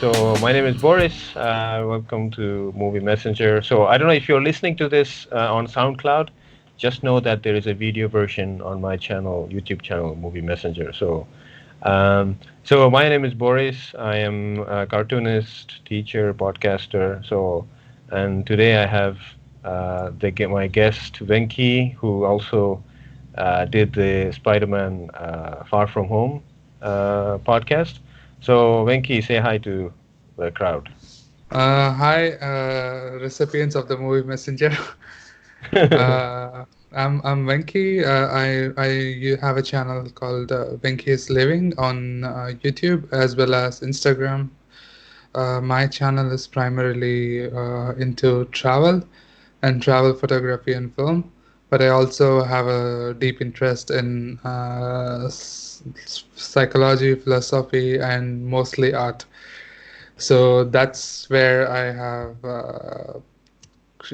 So my name is Boris. Welcome to Movie Messenger. So I don't know if you're listening to this on SoundCloud. Just know that there is a video version on my channel, YouTube channel, Movie Messenger. So my name is Boris. I am a cartoonist, teacher, podcaster. And today I have my guest Venky, who also did the Spider-Man Far From Home podcast. So Venky, say hi to the crowd. Hi, recipients of the movie Messenger. I'm Venky. You have a channel called Venky's Living on YouTube as well as Instagram. My channel is primarily into travel and travel photography and film, but I also have a deep interest in psychology, philosophy, and mostly art. So that's where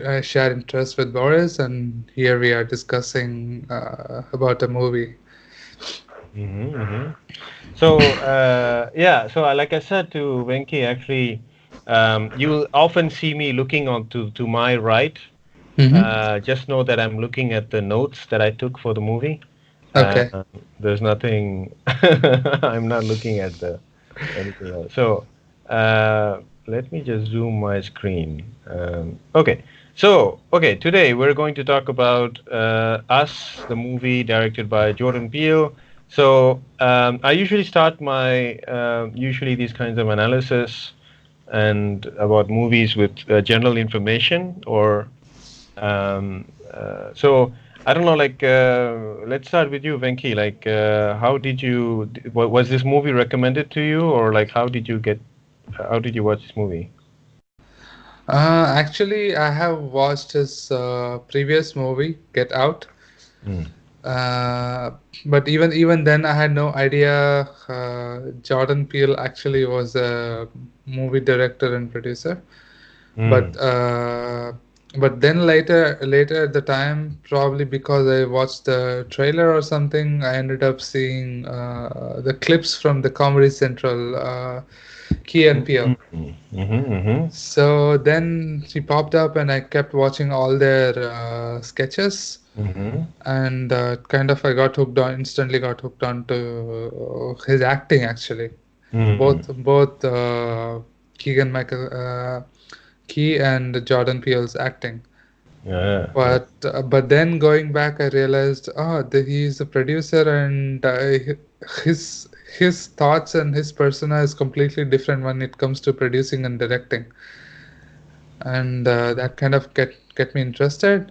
I share interest with Boris, and here we are discussing about a movie. Mm-hmm. So like I said to Venky, actually, you will often see me looking on to my right. Mm-hmm. Just know that I'm looking at the notes that I took for the movie. Uh, Okay. there's nothing. I'm not looking at the anything else. Let me just zoom my screen. Okay. Today we're going to talk about Us, the movie directed by Jordan Peele. I usually start my usually these kinds of analysis and about movies with general information or so I don't know, let's start with you, Venki. How did was this movie recommended to you, or like, how did you watch this movie? Actually, I have watched his previous movie, Get Out. Mm. Uh, but even then, I had no idea Jordan Peele actually was a movie director and producer. But Mm. uh, but then later at the time, probably because I watched the trailer or something, I ended up seeing the clips from the Comedy Central Key and Peele. Mm. Mm-hmm, mm-hmm. So then she popped up, and I kept watching all their sketches, Mm-hmm. and kind of I got hooked on instantly got hooked on to his acting actually. Mm. Both Keegan Michael Key and Jordan Peele's acting. Yeah, yeah. But then going back, I realized, he's a producer, and his his thoughts and his persona is completely different when it comes to producing and directing, and that kind of get me interested.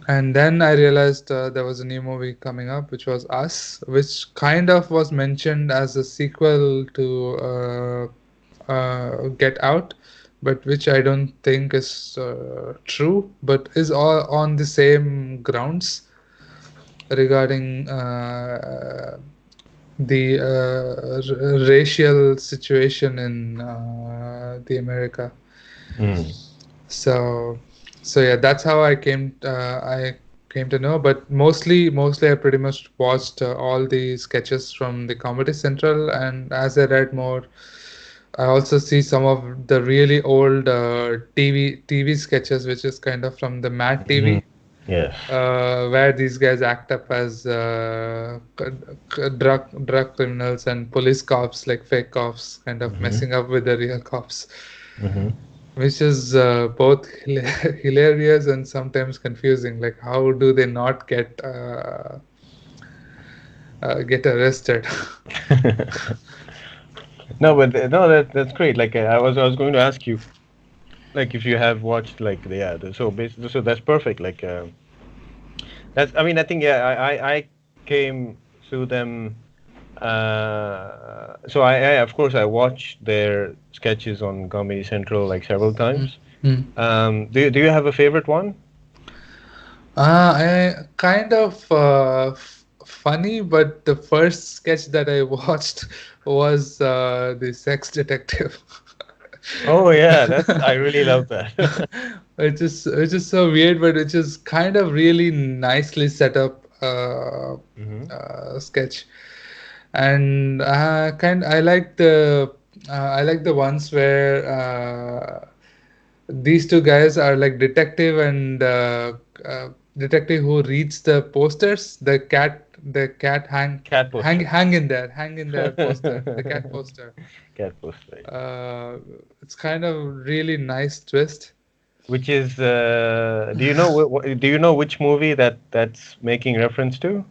And then I realized there was a new movie coming up, which was Us, which kind of was mentioned as a sequel to Get Out, but which I don't think is true, but is all on the same grounds regarding the racial situation in the America. Mm. So, so yeah, that's how I came to know. But mostly, I pretty much watched all the sketches from the Comedy Central, and as I read more, I also see some of the really old TV sketches, which is kind of from the Mad Mm. TV, Yes. where these guys act up as drug criminals and police cops, like fake cops, kind of Mm-hmm. messing up with the real cops, Mm-hmm. which is both hilarious and sometimes confusing. Like, how do they not get arrested? No, but no, that's great. I was going to ask you, like, if you have watched, like, so basically, so that's perfect. I mean, I think, yeah, I came through them. Of course, I watched their sketches on Comedy Central like several times. Mm. Do you have a favorite one? I kind of funny, but the first sketch that I watched was the sex detective. Oh yeah, that's I really love that. It's just so weird, but it's just kind of really nicely set up Hmm. sketch, and I like the I like the ones where these two guys are like detective and detective who reads the posters. The cat Cat poster. hang in there poster. The cat poster. Cat poster. Right. Uh, it's kind of really nice twist. Which is, do you know do you know which movie that's making reference to?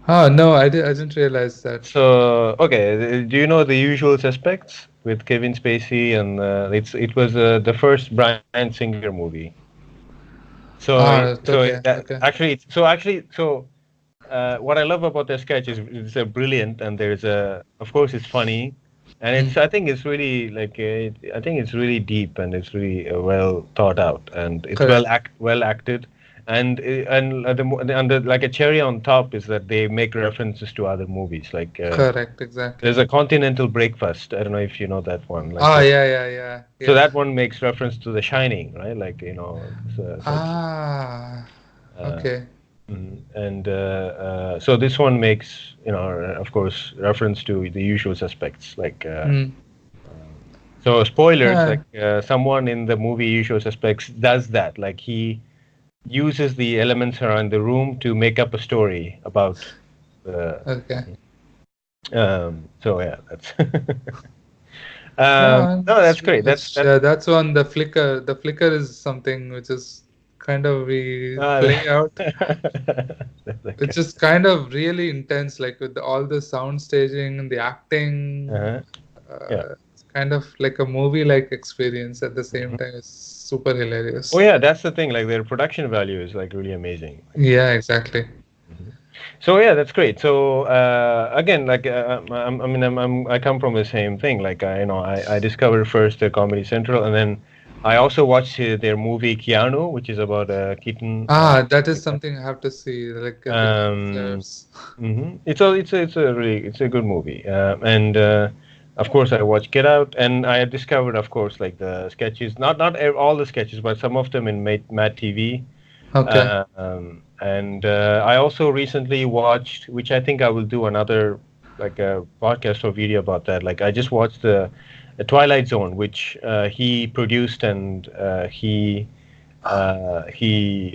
Oh no, I didn't realize that. So, okay, do you know The Usual Suspects with Kevin Spacey, and it was the first Bryan Singer movie. Okay, That okay. what I love about the sketch is it's a brilliant, and there's a, of course, it's funny, and Mm, I think it's really like I think it's really deep, and it's really well thought out, and it's correct, well acted, and like a cherry on top is that they make references to other movies, like correct, exactly. there's a Continental Breakfast. I don't know if you know that one, like Oh yeah, yeah, yeah, so yeah. that one makes reference to The Shining, right? Like so it's Ah, uh, okay. and so this one makes, of course, reference to The Usual Suspects. Like Mm. so, spoilers. Like Ah, someone in the movie Usual Suspects does that. Like he uses the elements around the room to make up a story about. Uh, okay. so yeah, that's. No, No, that's great. yeah, that's one. The flicker is something which is kind of we Uh, play out. that's It's okay. just kind of really intense, like with all the sound staging and the acting. Uh-huh. Yeah. It's kind of like a movie-like experience at the same time. It's super Oh hilarious. yeah, that's the thing. Like their production value is like really amazing. Yeah, exactly. So yeah, that's great. So again, like I mean, I come from the same thing. Like I discovered first Comedy Central, and then I also watched their movie Keanu, which is about a kitten. That is something I have to see. Like the Um, characters. it's a good movie. And of course, I watched Get Out, and I discovered, of course, like the sketches. Not all the sketches, but some of them in Mad TV. Okay. And I also recently watched, which I think I will do another like a podcast or video about that. Like I just watched the Twilight Zone, which he produced and he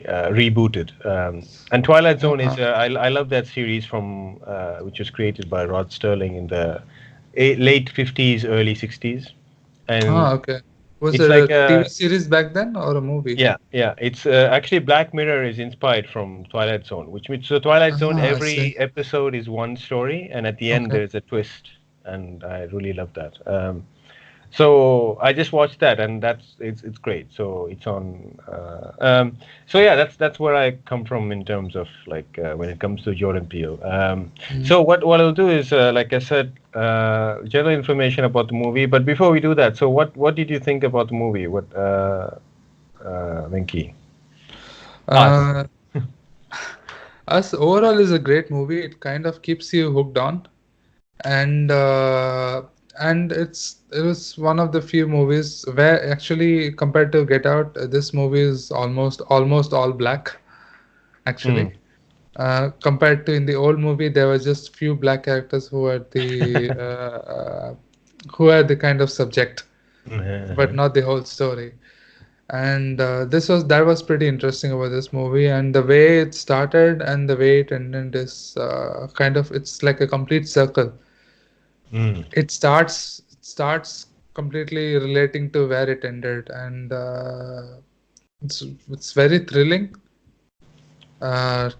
rebooted. And Twilight Zone is Uh-huh. I love that series from which was created by Rod Sterling in the late 50s, early 60s, and Okay. Was it's it like a TV a series back then or a movie? yeah. It's actually Black Mirror is inspired from Twilight Zone, which means so Twilight Zone I see. every episode is one story, and at the end Okay. there's a twist, and I really love that. So I just watched that, and it's great. So it's on. So yeah, that's where I come from in terms of like when it comes to Jordan Peele. Mm. So what I'll do is, like I said, general information about the movie. But before we do that, so what did you think about the movie? What Venky? Us. Uh, Us overall is a great movie. It kind of keeps you hooked on, and it was one of the few movies where actually compared to Get Out, this movie is almost all black Hmm. actually. Compared to in the old movie, there were just few black characters who were the kind of subject, but not the whole story. And that was pretty interesting about this movie, and the way it started and the way it ended is kind of it's like a complete circle. Hmm. It starts completely relating to where it ended, and it's very thrilling. Uh,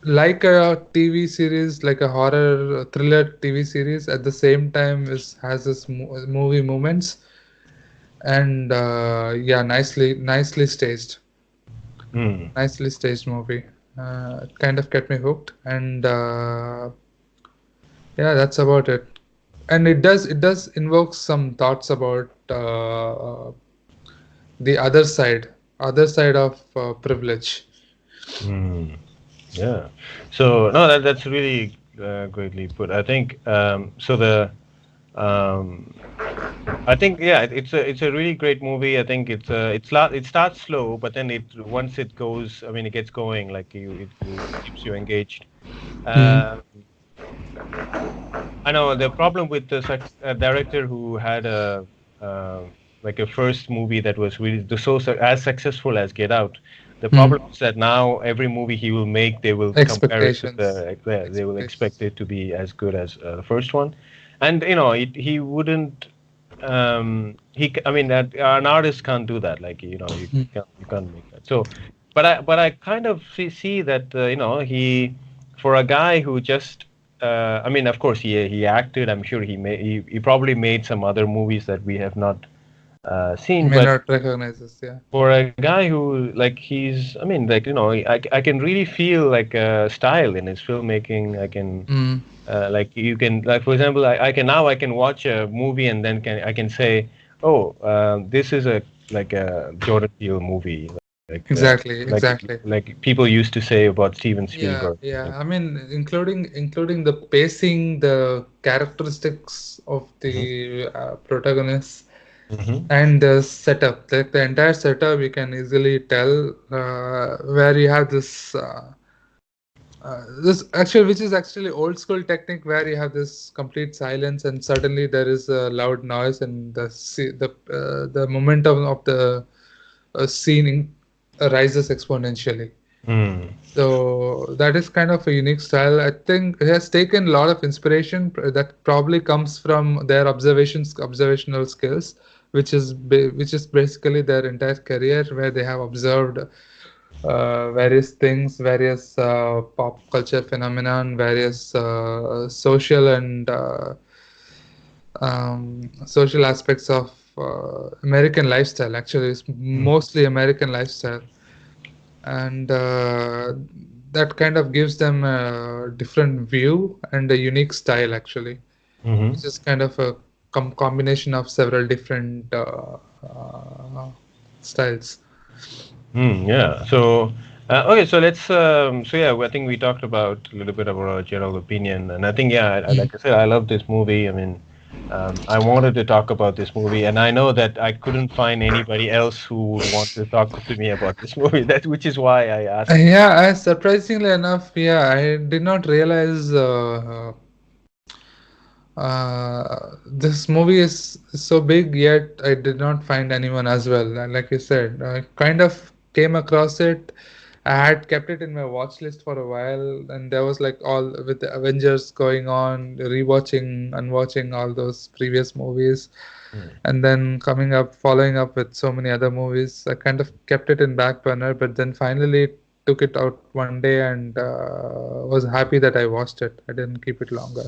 like a TV series, like a horror thriller TV series, at the same time is has this movie moments, and yeah, Hmm. nicely staged movie. It kind of kept me hooked, and yeah, that's about it. And it does invoke some thoughts about the other side of privilege. Hmm. Yeah. So no, that's really greatly put. I think so. Um, I think yeah, it's a really great movie. I think it starts slow, but then it once it goes, I mean, it gets going. Like it keeps you engaged. Mm. Um, I know the problem with the director who had a uh, like a first movie that was really as successful as Get Out. The problem Hmm. is that now every movie he will make, they will compare it to Expectations. they will expect Expectations. it to be as good as the first one, and he wouldn't. I mean, that an artist can't do that. Like you can't make that. So, but I kind of see that he for a guy who just I mean, of course, he acted. I'm sure he probably made some other movies that we have not seen. May But not recognize us. Yeah. for a guy who like I mean, like I can really feel like a style in his filmmaking. I can Mm. like you can like for example, I can watch a movie and then I can say, oh, this is a like a Jordan Peele movie. Like uh, Exactly. like Exactly. like people used to say about Steven Yeah, Spielberg. yeah. Like, I mean, including the pacing, the characteristics of mhm, the protagonists, mhm, and the setup. Like the entire setup, you can easily tell where you have this actually, which is actually old school technique, where you have this complete silence, and suddenly there is a loud noise, and the momentum of the scene rises exponentially. mm, So that is kind of a unique style. I think it has taken a lot of inspiration that probably comes from their observational skills, which is basically their entire career, where they have observed various things, various pop culture phenomenon, various social and social aspects of American lifestyle. Actually, it's mm, mostly American lifestyle, and that kind of gives them a different view and a unique style, actually, mhm. which is kind of a combination of several different styles. Yeah. So, okay. So let's. So yeah, I think we talked about a little bit about our general opinion, and I think yeah, Mm. like I said, I love this movie. I mean, I wanted to talk about this movie, and I know that I couldn't find anybody else who would want to talk to me about this movie. Which is why I asked you. Yeah, surprisingly enough, yeah, I did not realize this movie is so big, yet I did not find anyone as well. And like you said, I kind of came across it. I had kept it in my watch list for a while, and there was like all with the Avengers going on, rewatching and watching all those previous movies, Mm, and then coming up, following up with so many other movies. I kind of kept it in back burner, but then finally took it out one day and was happy that I watched it. I didn't keep it longer.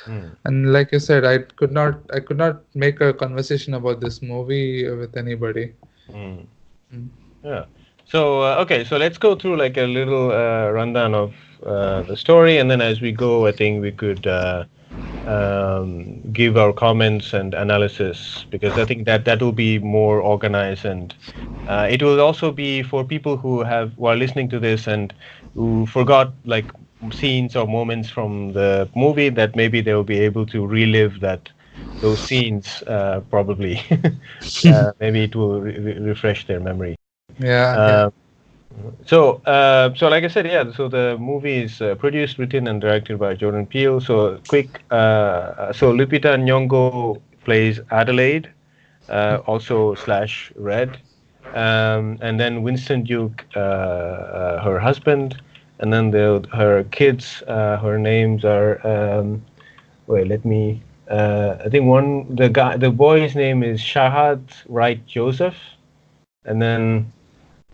mm, And like you said, I could not make a conversation about this movie with anybody. mm. Mm. Yeah. So okay, so let's go through like a little rundown of the story, and then as we go, I think we could give our comments and analysis because I think that will be more organized, and it will also be for people who are listening to this and who forgot like scenes or moments from the movie that maybe they will be able to relive those scenes probably. Maybe it will refresh their memory. Yeah, yeah. Uh, so like I said, yeah. So the movie is produced, written, and directed by Jordan Peele. So quick. So Lupita Nyong'o plays Adelaide, also slash Red, and then Winston Duke, her husband, and then her kids. Her names are. Wait, let me. I think the boy's name is Shahad Wright Joseph, and then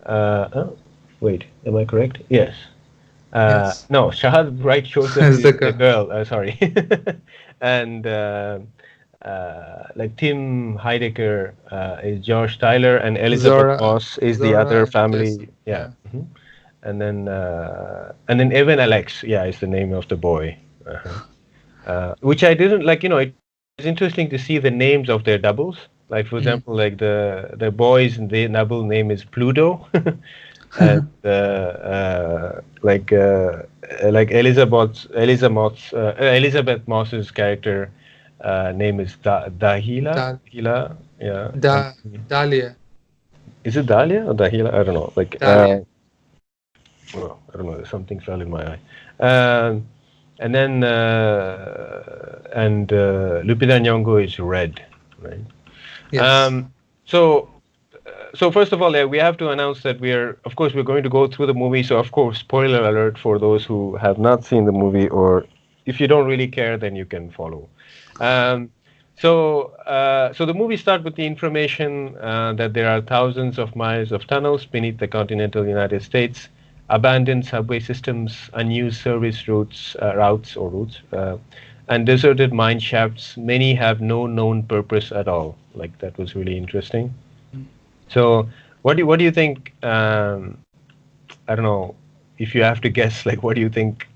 oh, wait, am I correct? Yes. Yes. No, Shahad Wright Joseph As the is the girl. girl. Sorry. And like Tim Heidecker is George Tyler, and Elizabeth Moss is the Zora other and Jason. family. Yeah. Yeah. Mhm. And then Evan Alex, yeah, is the name of the boy. Which I didn't like. It's interesting to see the names of their doubles. Like for example, Mm. like the boys, the double name is Pluto, and like Elizabeth Moss's character name is Dahila. Dal Dahila, yeah. And da Dahlia. is it Dahlia or Dahila? I don't know. Like Dahlia. well, I don't know. Something fell in my eye. and then Lupita Nyong'o is red, right? Yes. Um, so so first of all, we have to announce that of course, we're going to go through the movie. So of course, spoiler alert for those who have not seen the movie, or if you don't really care, then you can follow. Um, so the movie starts with the information that there are thousands of miles of tunnels beneath the continental United States, abandoned subway systems, unused service routes, and deserted mine shafts. Many have no known purpose at all. Like that was really interesting. So, what do you think? I don't know if you have to guess. Like, what do you think?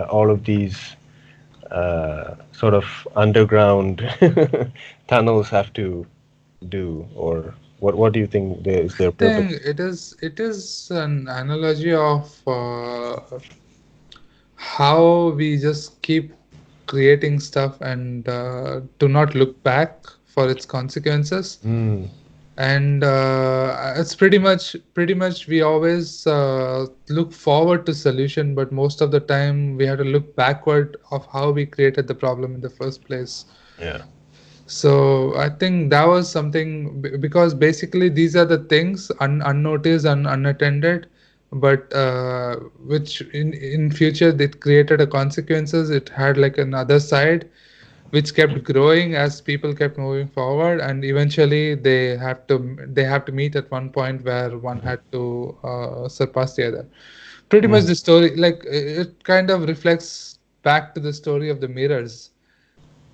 All of these sort of underground tunnels have to do, or what do you think is their purpose? Think it is an analogy of how we just keep creating stuff and do not look back for its consequences. Mm, And it's pretty much we always look forward to solution, but most of the time we have to look backward of how we created the problem in the first place. yeah. So I think that was something because basically these are the things unnoticed and unattended, but which in future it created a consequences. It had like another side which kept growing as people kept moving forward, and eventually they have to meet at one point where one had to surpass the other. Pretty much Mm. the story, like it kind of reflects back to the story of the mirrors.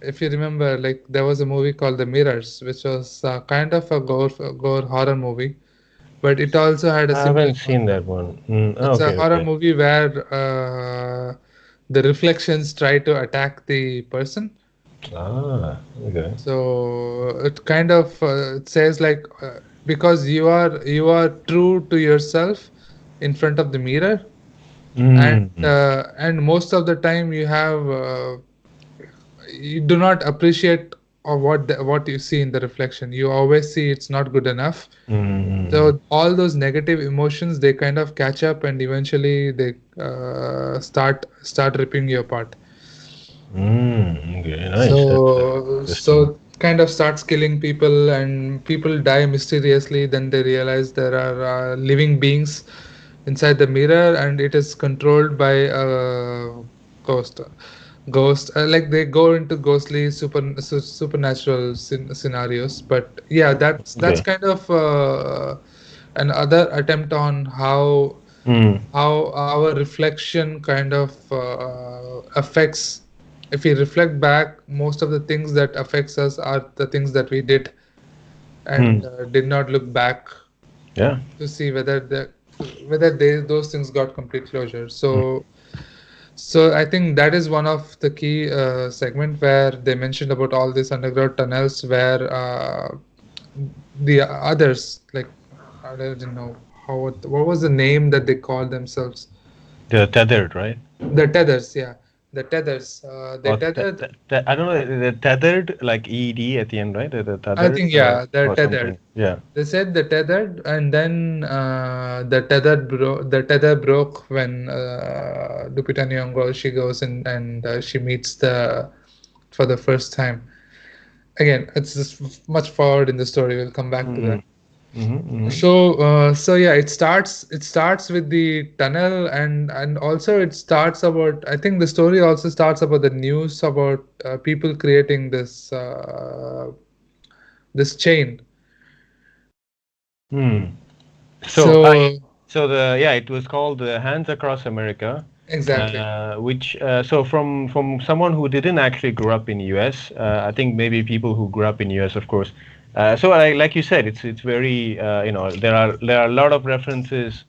If you remember, like there was a movie called The Mirrors, which was kind of a gore horror movie, but it also had a I similar haven't seen concept. that one. Mm, It's a okay, horror okay. movie where the reflections try to attack the person. Ah, okay. So it kind of it says like because you are true to yourself in front of the mirror, and Mm, mm, and most of the time you do not appreciate of what you see in the reflection. You always see it's not good enough. mm, So all those negative emotions they kind of catch up, and eventually they start ripping you apart. okay, nice. That's So interesting. so kind of starts killing people, and people die mysteriously. Then they realize there are living beings inside the mirror, and it is controlled by a ghost. Ghost, like they go into ghostly supernatural scenarios. But yeah, that's Okay. kind of another attempt on Mm, how our reflection kind of affects. If we reflect back, most of the things that affects us are the things that we did and mm, did not look back yeah. to see whether those things got complete closure. Mm, So I think that is one of the key segment where they mentioned about all these underground tunnels where the others, like I don't know what was the name that they called themselves. the tethered, right? The tethers, yeah, the tethers. They Or tethered. I don't know. The tethered, like ed at the end, right? The I tethered, think yeah, they're or tethered. something. Yeah. They said the tethered, and then the tether broke when Lupita Nyong'o she goes in and she meets the for the first time. Again, it's just much forward in the story. We'll come back to Mm-hmm. that. Mm-hmm. So yeah, it starts with the tunnel, and also it starts about, I think the story also starts about the news about people creating this chain. Hmm. So So it was called Hands Across America, exactly. which so from someone who didn't actually grow up in US, I think maybe people who grew up in US, of course. So like you said, it's very there are a lot of references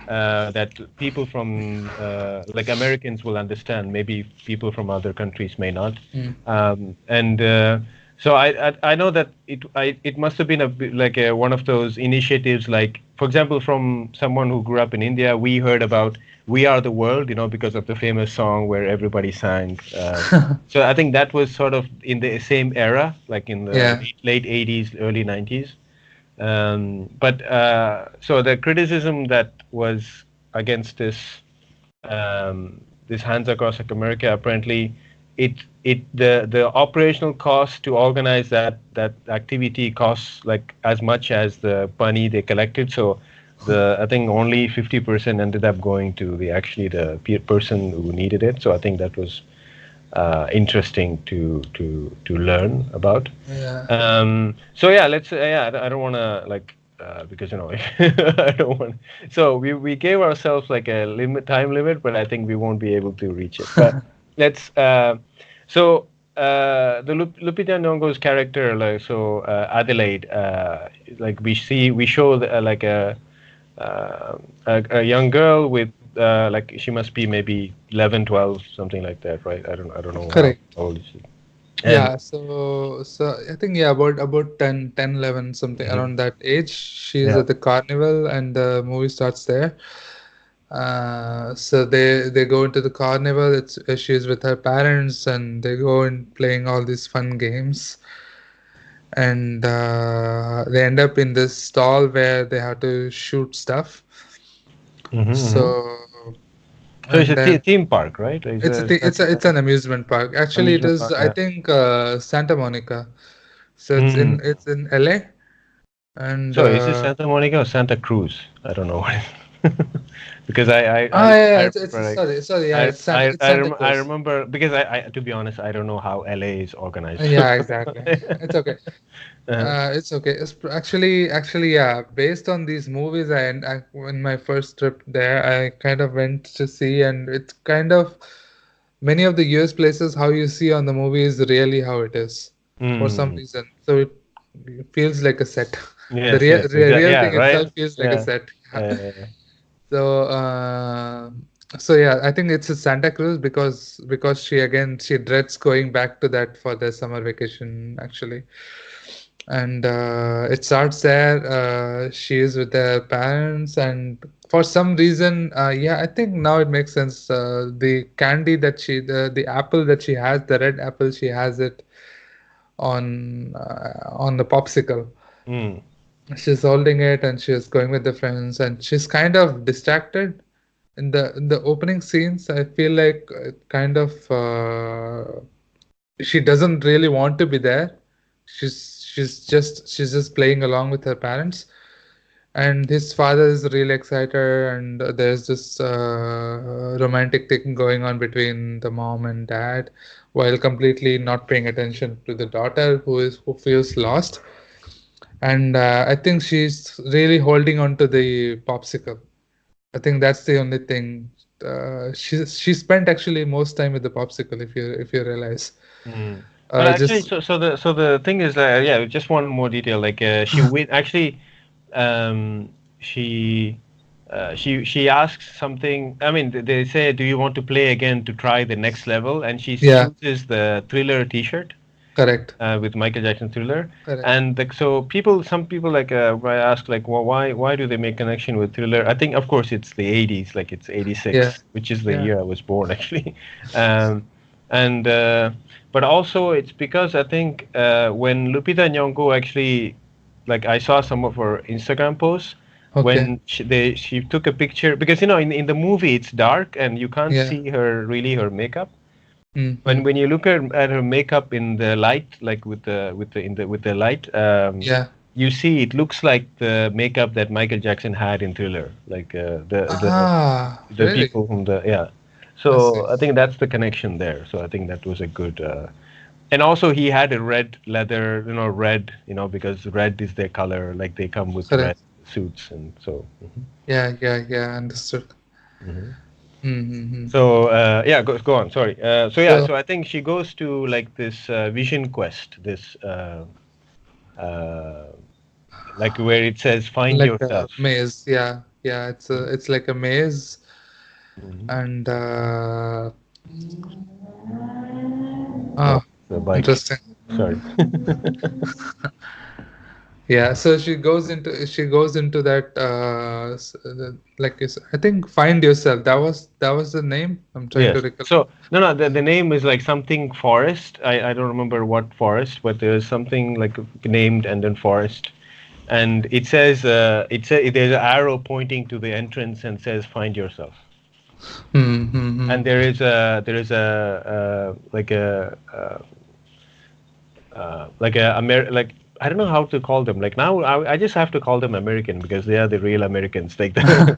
that people from like Americans will understand. Maybe people from other countries may not. Mm. And so I know that it must have been like one of those initiatives. Like for example, from someone who grew up in India, we heard about "We Are the World," because of the famous song where everybody sang. So I think that was sort of in the same era, like in the Yeah. late 80s, early 90s. But so the criticism that was against this this Hands Across America. Apparently, the operational cost to organize that activity costs like as much as the money they collected. So I think only 50% ended up going to the person who needed it. So I think that was interesting to learn about. Yeah. So yeah, I don't want to like because I don't want. So we gave ourselves like a time limit, but I think we won't be able to reach it. But let's. So the Lupita Nyong'o's character, like Adelaide, like we show like a young girl with like she must be maybe 11, 12, something like that, right? I don't know how Correct. old is she. And Yeah, so I think yeah, about 10, 11, something mhm, around that age. She's yeah. at the carnival, and the movie starts there. So they go into the carnival. It's she's with her parents, and they go and playing all these fun games, and they end up in this stall where they have to shoot stuff. Mm-hmm. So So it's and a then theme park, right? It's it's a a thi- it's an amusement park. Actually, it amusement is park, I yeah. think Santa Monica. So Mm. it's in LA, and So is it Santa Monica or Santa Cruz? I don't know what because yeah, I it's remember like sorry, yeah, it's Santa I Cruz. remember because I to be honest I don't know how LA is organized. Yeah, exactly. It's okay. Uh-huh. It's okay. Actually, yeah. Based on these movies, I in my first trip there, I kind of went to see, and it's kind of many of the US places how you see on the movie is really how it is for some Mm. reason. So it feels like a set. The Yes, yes, exactly. real Yeah, thing right. itself feels like a Yeah. set. Yeah. Uh, So, so yeah, I think it's a Santa Cruz because she dreads going back to that for the summer vacation actually, and it starts there. She is with her parents, and for some reason, yeah, I think now it makes sense. The candy that the apple that she has, the red apple, she has it on the popsicle. mm. She's holding it, and she's going with the friends, and she's kind of distracted in the opening scenes. I feel like kind of she doesn't really want to be there. She's just playing along with her parents, and his father is really excited, and there's this romantic thing going on between the mom and dad, while completely not paying attention to the daughter who feels lost. And I think she's really holding on to the popsicle. I think that's the only thing. She spent actually most time with the popsicle, if you realize. Mm. But actually, Just so the thing is that yeah, just one more detail. Like she win actually, um, she she asks something. I mean, they say, "Do you want to play again to try the next level?" And she yeah, chooses the Thriller T-shirt correct, with Michael Jackson Thriller. correct. And so some people like ask like, well, why do they make connection with Thriller? I think of course it's the 80s, like it's Yeah, 86, which is the yeah, year I was born actually. Um, and but also it's because I think when Lupita Nyong'o actually, like I saw some of her Instagram posts okay, when she took a picture because in the movie it's dark and you can't yeah, see her makeup. mm-hmm. When you look at her makeup in the light, like with the light, Yeah. you see it looks like the makeup that Michael Jackson had in Thriller, like the Really? people from the yeah. I see. So I think that's the connection there. So I think that was a good. And also he had a red leather, red, because red is their color, like they come with red Correct. suits, and so. Yeah, yeah, yeah. Understood. Mhm. Mm-hmm. So yeah, go on. Sorry. So yeah, So so I think she goes to like this vision quest, this uh, like where it says find like a yourself. maze. Yeah, yeah. It's like a maze, Mm-hmm. and Oh, oh, the bike. interesting. Sorry. Yeah, so she goes into that like I think find yourself. That was the name. I'm trying to Yes. recall. So no, the name is like something forest. I don't remember what forest, but there's something like named and then forest, and it says there's an arrow pointing to the entrance and says find yourself. And there is a like a like I don't know how to call them. Like now, I just have to call them American because they are the real Americans. Like the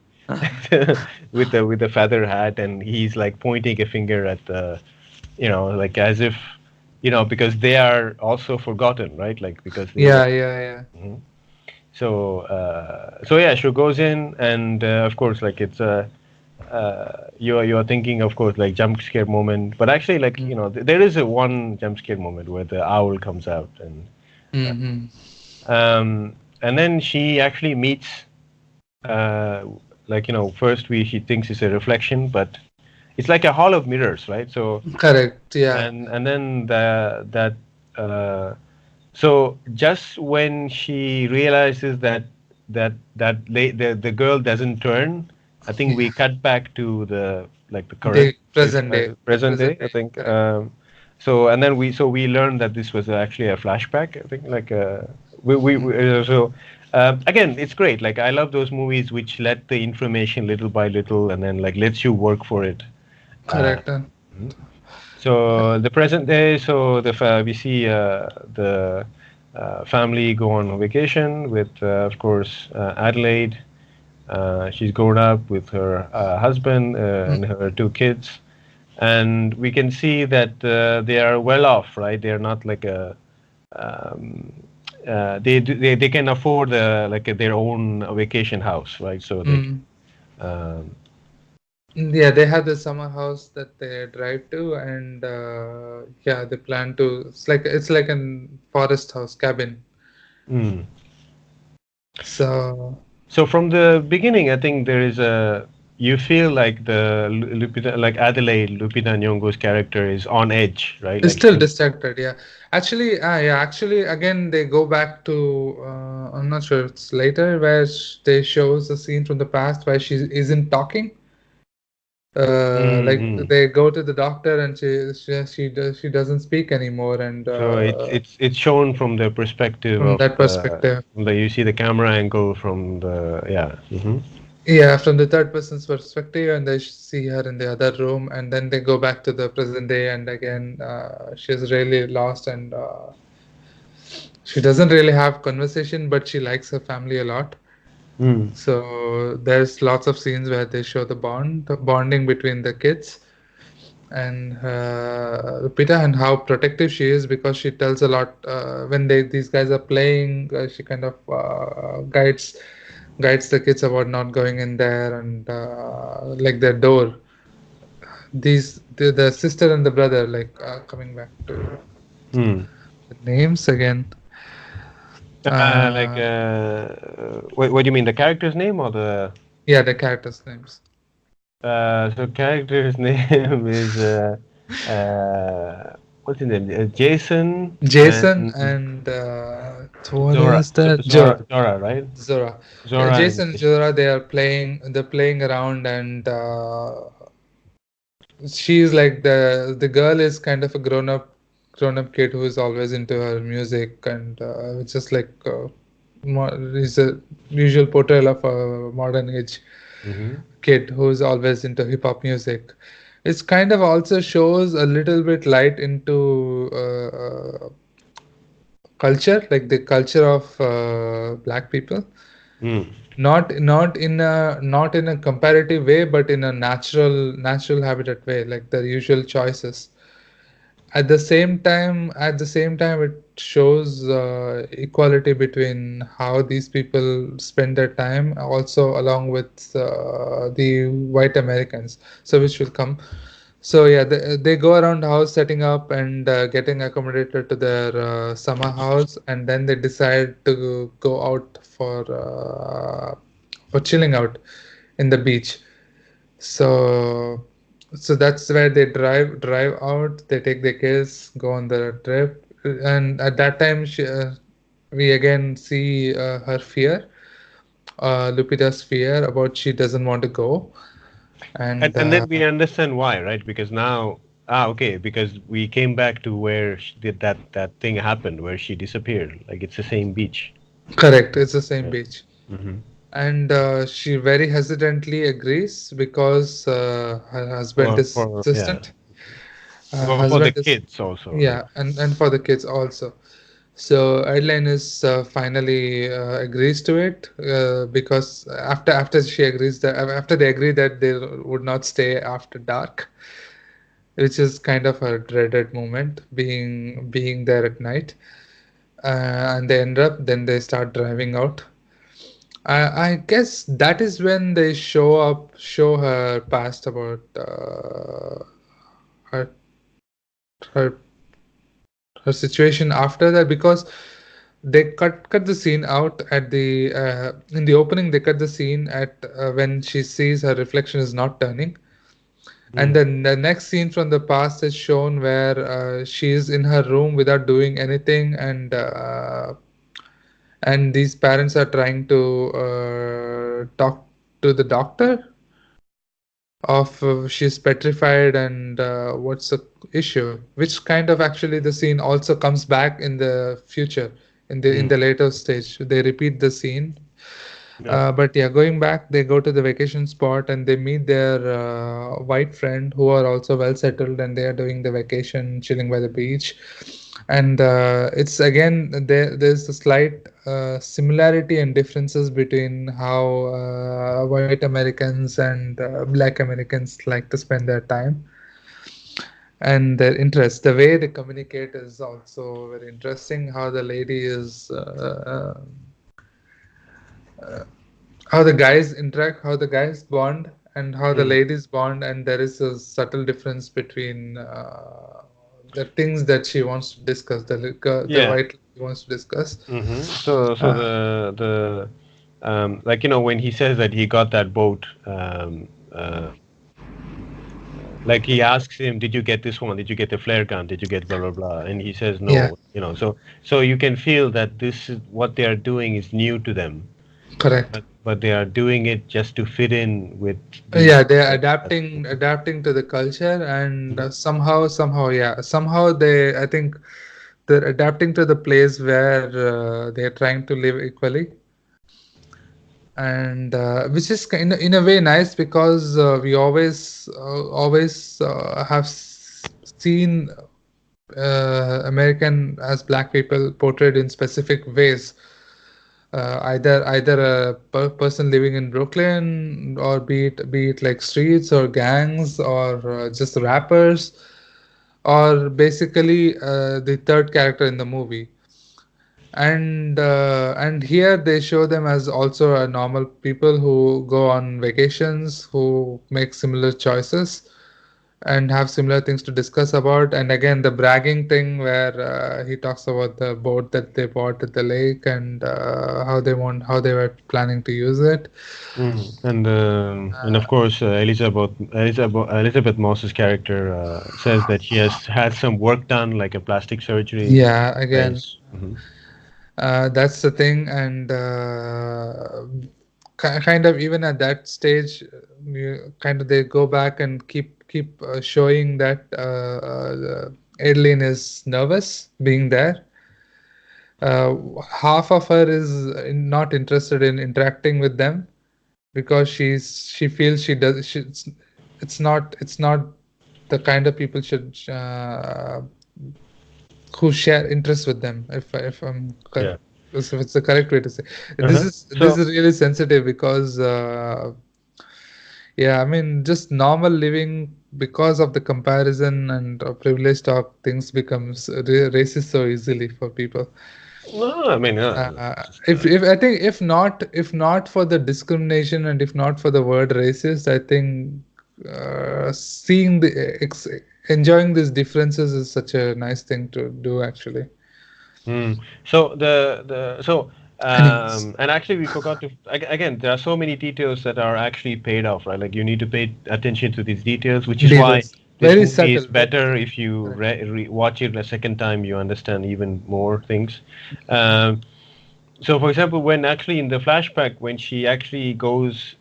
with the feather hat, and he's like pointing a finger at the, like as if, because they are also forgotten, right? Like because they were. Yeah, yeah, yeah. Mhm. So yeah, she goes in, and of course, like it's a. You're thinking, of course, like jump scare moment, but actually, like there is a one jump scare moment where the owl comes out, Mm-hmm. and then she actually meets, uh, like first we she thinks it's a reflection, but it's like a hall of mirrors, right? So Correct. Yeah. and then uh, so just when she realizes the girl doesn't turn, I think we Yeah. cut back to the like the current The present day. present day, Present I day. think. Correct. So and then we learned that this was actually a flashback, I think. Like so again, it's great. Like I love those movies which let the information little by little, and then like lets you work for it. Uh, Correct. so the present day, so we see the family go on vacation with, of course, Adelaide. She's grown up with her husband Mm, and her two kids, and we can see that they are well off, right? They are not like a um, they can afford their own vacation house, right? So they mm. um, Yeah, they have the summer house that they drive to, and yeah, they plan to. It's like a forest house cabin. mm. So So from the beginning, I think there is a you feel like the Lupita, like Adelaide, Lupita Nyong'o's character is on edge, right? it's Like still distracted. Yeah, actually, yeah, actually, again, they go back to. I'm not sure it's later where they shows a scene from the past where she isn't talking. Like mm-hmm. they go to the doctor and she doesn't speak anymore, and So it's shown from the perspective from of that perspective. you see the camera angle from the yeah. Mm-hmm. Yeah, from the third person's perspective, and they see her in the other room, and then they go back to the present day, and again, she's really lost, and she doesn't really have conversation, but she likes her family a lot. Mm. So there's lots of scenes where they show the bonding between the kids and Lupita, and how protective she is because she tells a lot when these guys are playing. She kind of guides the kids about not going in there, and like their door. The sister and the brother, like coming back to Mm. the names again. Like Uh, what do you mean, the character's name or the yeah, the characters' names. so character's name is what's his name? Jason Jason and and what Zora. is that? Zora, right? Zora. Yeah, Zora and Jason and Zora, they are playing. They're playing around, and she's like the girl is kind of a grown up kid who is always into her music, and it's just like is a usual portrayal of a modern age mm-hmm. kid who is always into hip hop music. It's kind of also shows a little bit light into culture, like the culture of black people, Mm. not in a comparative way, but in a natural habitat way, like the usual choices. At the same time it shows equality between how these people spend their time, also along with the white Americans, so which will come. So yeah, they go around house setting up and getting accommodated to their summer house, and then they decide to go out for chilling out in the beach. So that's where they drive out. They take their kids, go on the trip, and at that time, we again see her fear, Lupita's fear about she doesn't want to go, and And then we understand why, right? Because now okay, because we came back to where did that thing happened where she disappeared. Like it's the same beach. correct, it's the same Right. beach. Mm-hmm. and she very hesitantly agrees because her husband is Yeah, insistent. for the Husband is, kids also, right? yeah, and for the kids also. So Adeline is finally agrees to it because after she agrees that after they agree that they would not stay after dark, which is kind of a dreaded moment, being there at night. And they end up, then they start driving out. I guess that is when they show her past about her her her situation after that, because they cut the scene out at the in the opening. They cut the scene at when she sees her reflection is not turning, and Mm. then the next scene from the past is shown where she is in her room without doing anything, and these parents are trying to talk to the doctor of she's petrified, and what's the issue, which kind of actually the scene also comes back in the future, in Mm. the later stage they repeat the scene. Yeah. But yeah, going back, they go to the vacation spot and they meet their white friend who are also well settled, and they are doing the vacation, chilling by the beach. And it's again there's a slight similarity and differences between how white Americans and black Americans like to spend their time and their interests. The way they communicate is also very interesting. How the lady is how the guys interact, how the guys bond, and how the Mm. ladies bond, and there is a subtle difference between the things that she wants to discuss, the Yeah. white lady wants to discuss. So Uh, the like when he says that he got that boat, like he asks him, "Did you get this one? Did you get the flare gun? Did you get blah blah blah?" And he says yeah, no. So you can feel that this is what they are doing is new to them, correct. but they are doing it just to fit in with these. Yeah, they are adapting to the culture, and Mhm. somehow, yeah, somehow I think they're adapting to the place where they're trying to live equally, and which is in a way nice, because we always have seen American as black people portrayed in specific ways. Either a person living in Brooklyn, or be it like streets or gangs, or just rappers, or basically the third character in the movie. And here they show them as also a normal people who go on vacations, who make similar choices and have similar things to discuss about. And again, the bragging thing where he talks about the boat that they bought at the lake, and how they were planning to use it. And of course, Elizabeth Moss's character says that she has had some work done, like a plastic surgery in Yeah, her again, face. Hmm. that's the thing. And kind of even at that stage, kind of they go back and keep showing that Adeline is nervous being there. uh, Half of her is not interested in interacting with them, because she feels she does she, it's not the kind of people should who share interests with them, if I'm Yeah. if it's the correct way to say. this Uh-huh. is this So is really sensitive, because yeah, I mean, just normal living, because of the comparison and privilege talk, things becomes racist so easily for people. no, I mean, If I think, if not for the discrimination, and if not for the word racist, I think seeing enjoying these differences is such a nice thing to do, actually. so the Anyways, and actually we forgot to again, there are so many details that are actually paid off, right? Like you need to pay attention to these details, which is why details, this very movie is subtle, very better. subtle. If you Correct. watch it a second time, you understand even more things. um, so for example, when actually in the flashback, when she actually goes,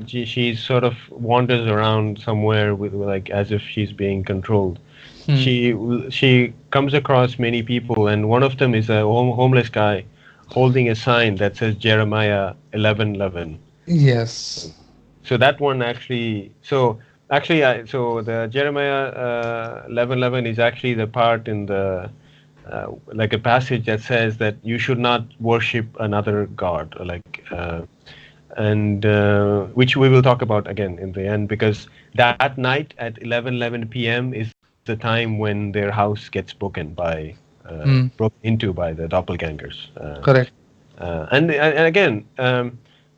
she sort of wanders around somewhere with, like, as if she's being controlled. Hmm. She comes across many people, and one of them is a homeless guy holding a sign that says Jeremiah 11:11. Yes. So that one actually, so actually, so the Jeremiah 11:11 is actually the part in the like a passage that says that you should not worship another god, and which we will talk about again in the end, because that night at 11:11 p.m. is the time when their house gets Mm, broken into by the doppelgangers. correct. And again,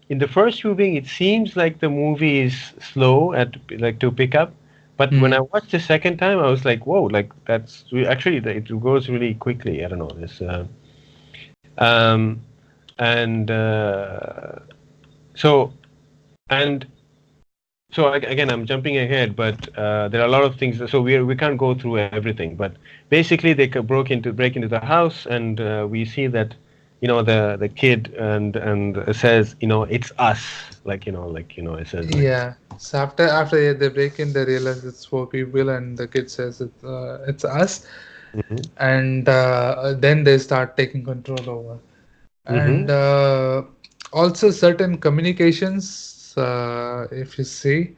in the first viewing, it seems like the movie is slow at like to pick up, but when I Mm, watched the second time, I was like, "Whoa!" Like actually it goes really quickly. I don't know this, um, and so and so again, I'm jumping ahead, but there are a lot of things. So we can't go through everything, but basically they break into the house, and we see that the kid and says it's us, it says like. yeah. So after they break in, they realize it's four people, and the kid says it's us, Hmm. and then they start taking control over. And Hmm. also certain communications, if you see,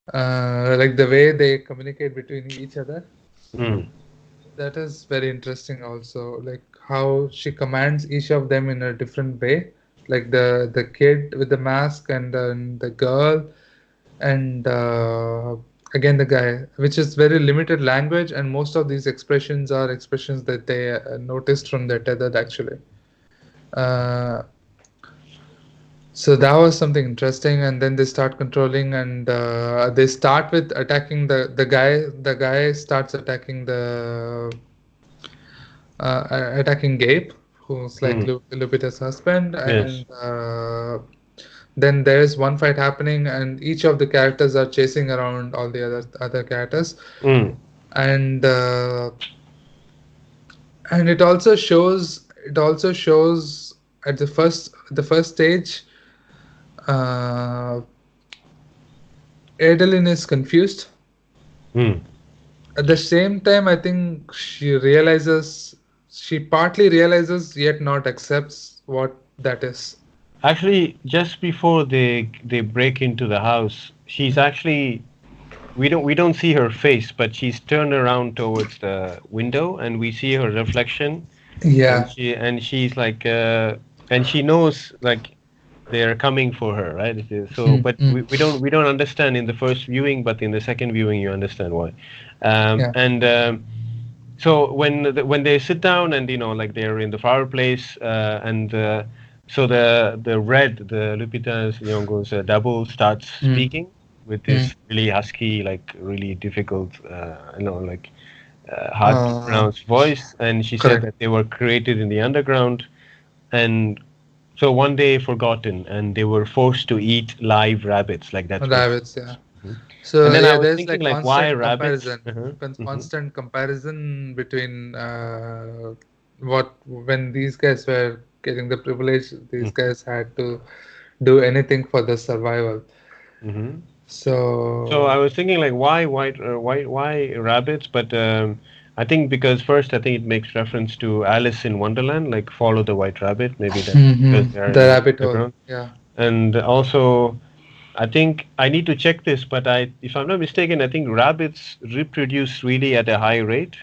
like the way they communicate between each other, Mm. that is very interesting also, like how she commands each of them in a different way, like the kid with the mask, and then the girl, and again the guy, which is very limited language, and most of these expressions are expressions that they noticed from their tethered actually. uh, so that was something interesting, and then they start controlling, and they start with attacking the guy starts attacking attacking Gabe, who's like Mm. Lupita's husband, and Yes. then there's one fight happening, and each of the characters are chasing around all the other characters, Mm. and and it also shows at the first stage, uh, Adeline is confused. Mm. At the same time, I think she partly realizes yet not accepts what that is. Actually, just before they break into the house, she's actually we don't see her face, but she's turned around towards the window, and we see her reflection, and Yeah. she's like, and she knows like they're coming for her, right? So, Mm, but mm. we don't understand in the first viewing, but in the second viewing you understand why. Yeah. And so when they sit down and like they're in the fireplace, and so the Lupita Nyong'o's double starts Mm, speaking with mm. this really husky, like really difficult, like hard to Uh, pronounce voice, and she said correct. that they were created in the underground, and so one day forgotten, and they were forced to eat live rabbits, like that's what. Rabbits, yeah. Mhm. And So then I yeah, was there's thinking, like like, why constant rabbits? comparison, Uh-huh. Hmm. constant comparison between what when these guys were getting the privilege, these guys had to do anything for the survival. Hmm. So I So was thinking, like, why rabbits? But I think because first, I think it makes reference to Alice in Wonderland, like follow the white rabbit. Maybe that's because they are the in the rabbit hole, underground. yeah. And also, I think I need to check this, but if I'm not mistaken, I think rabbits reproduce really at a high rate.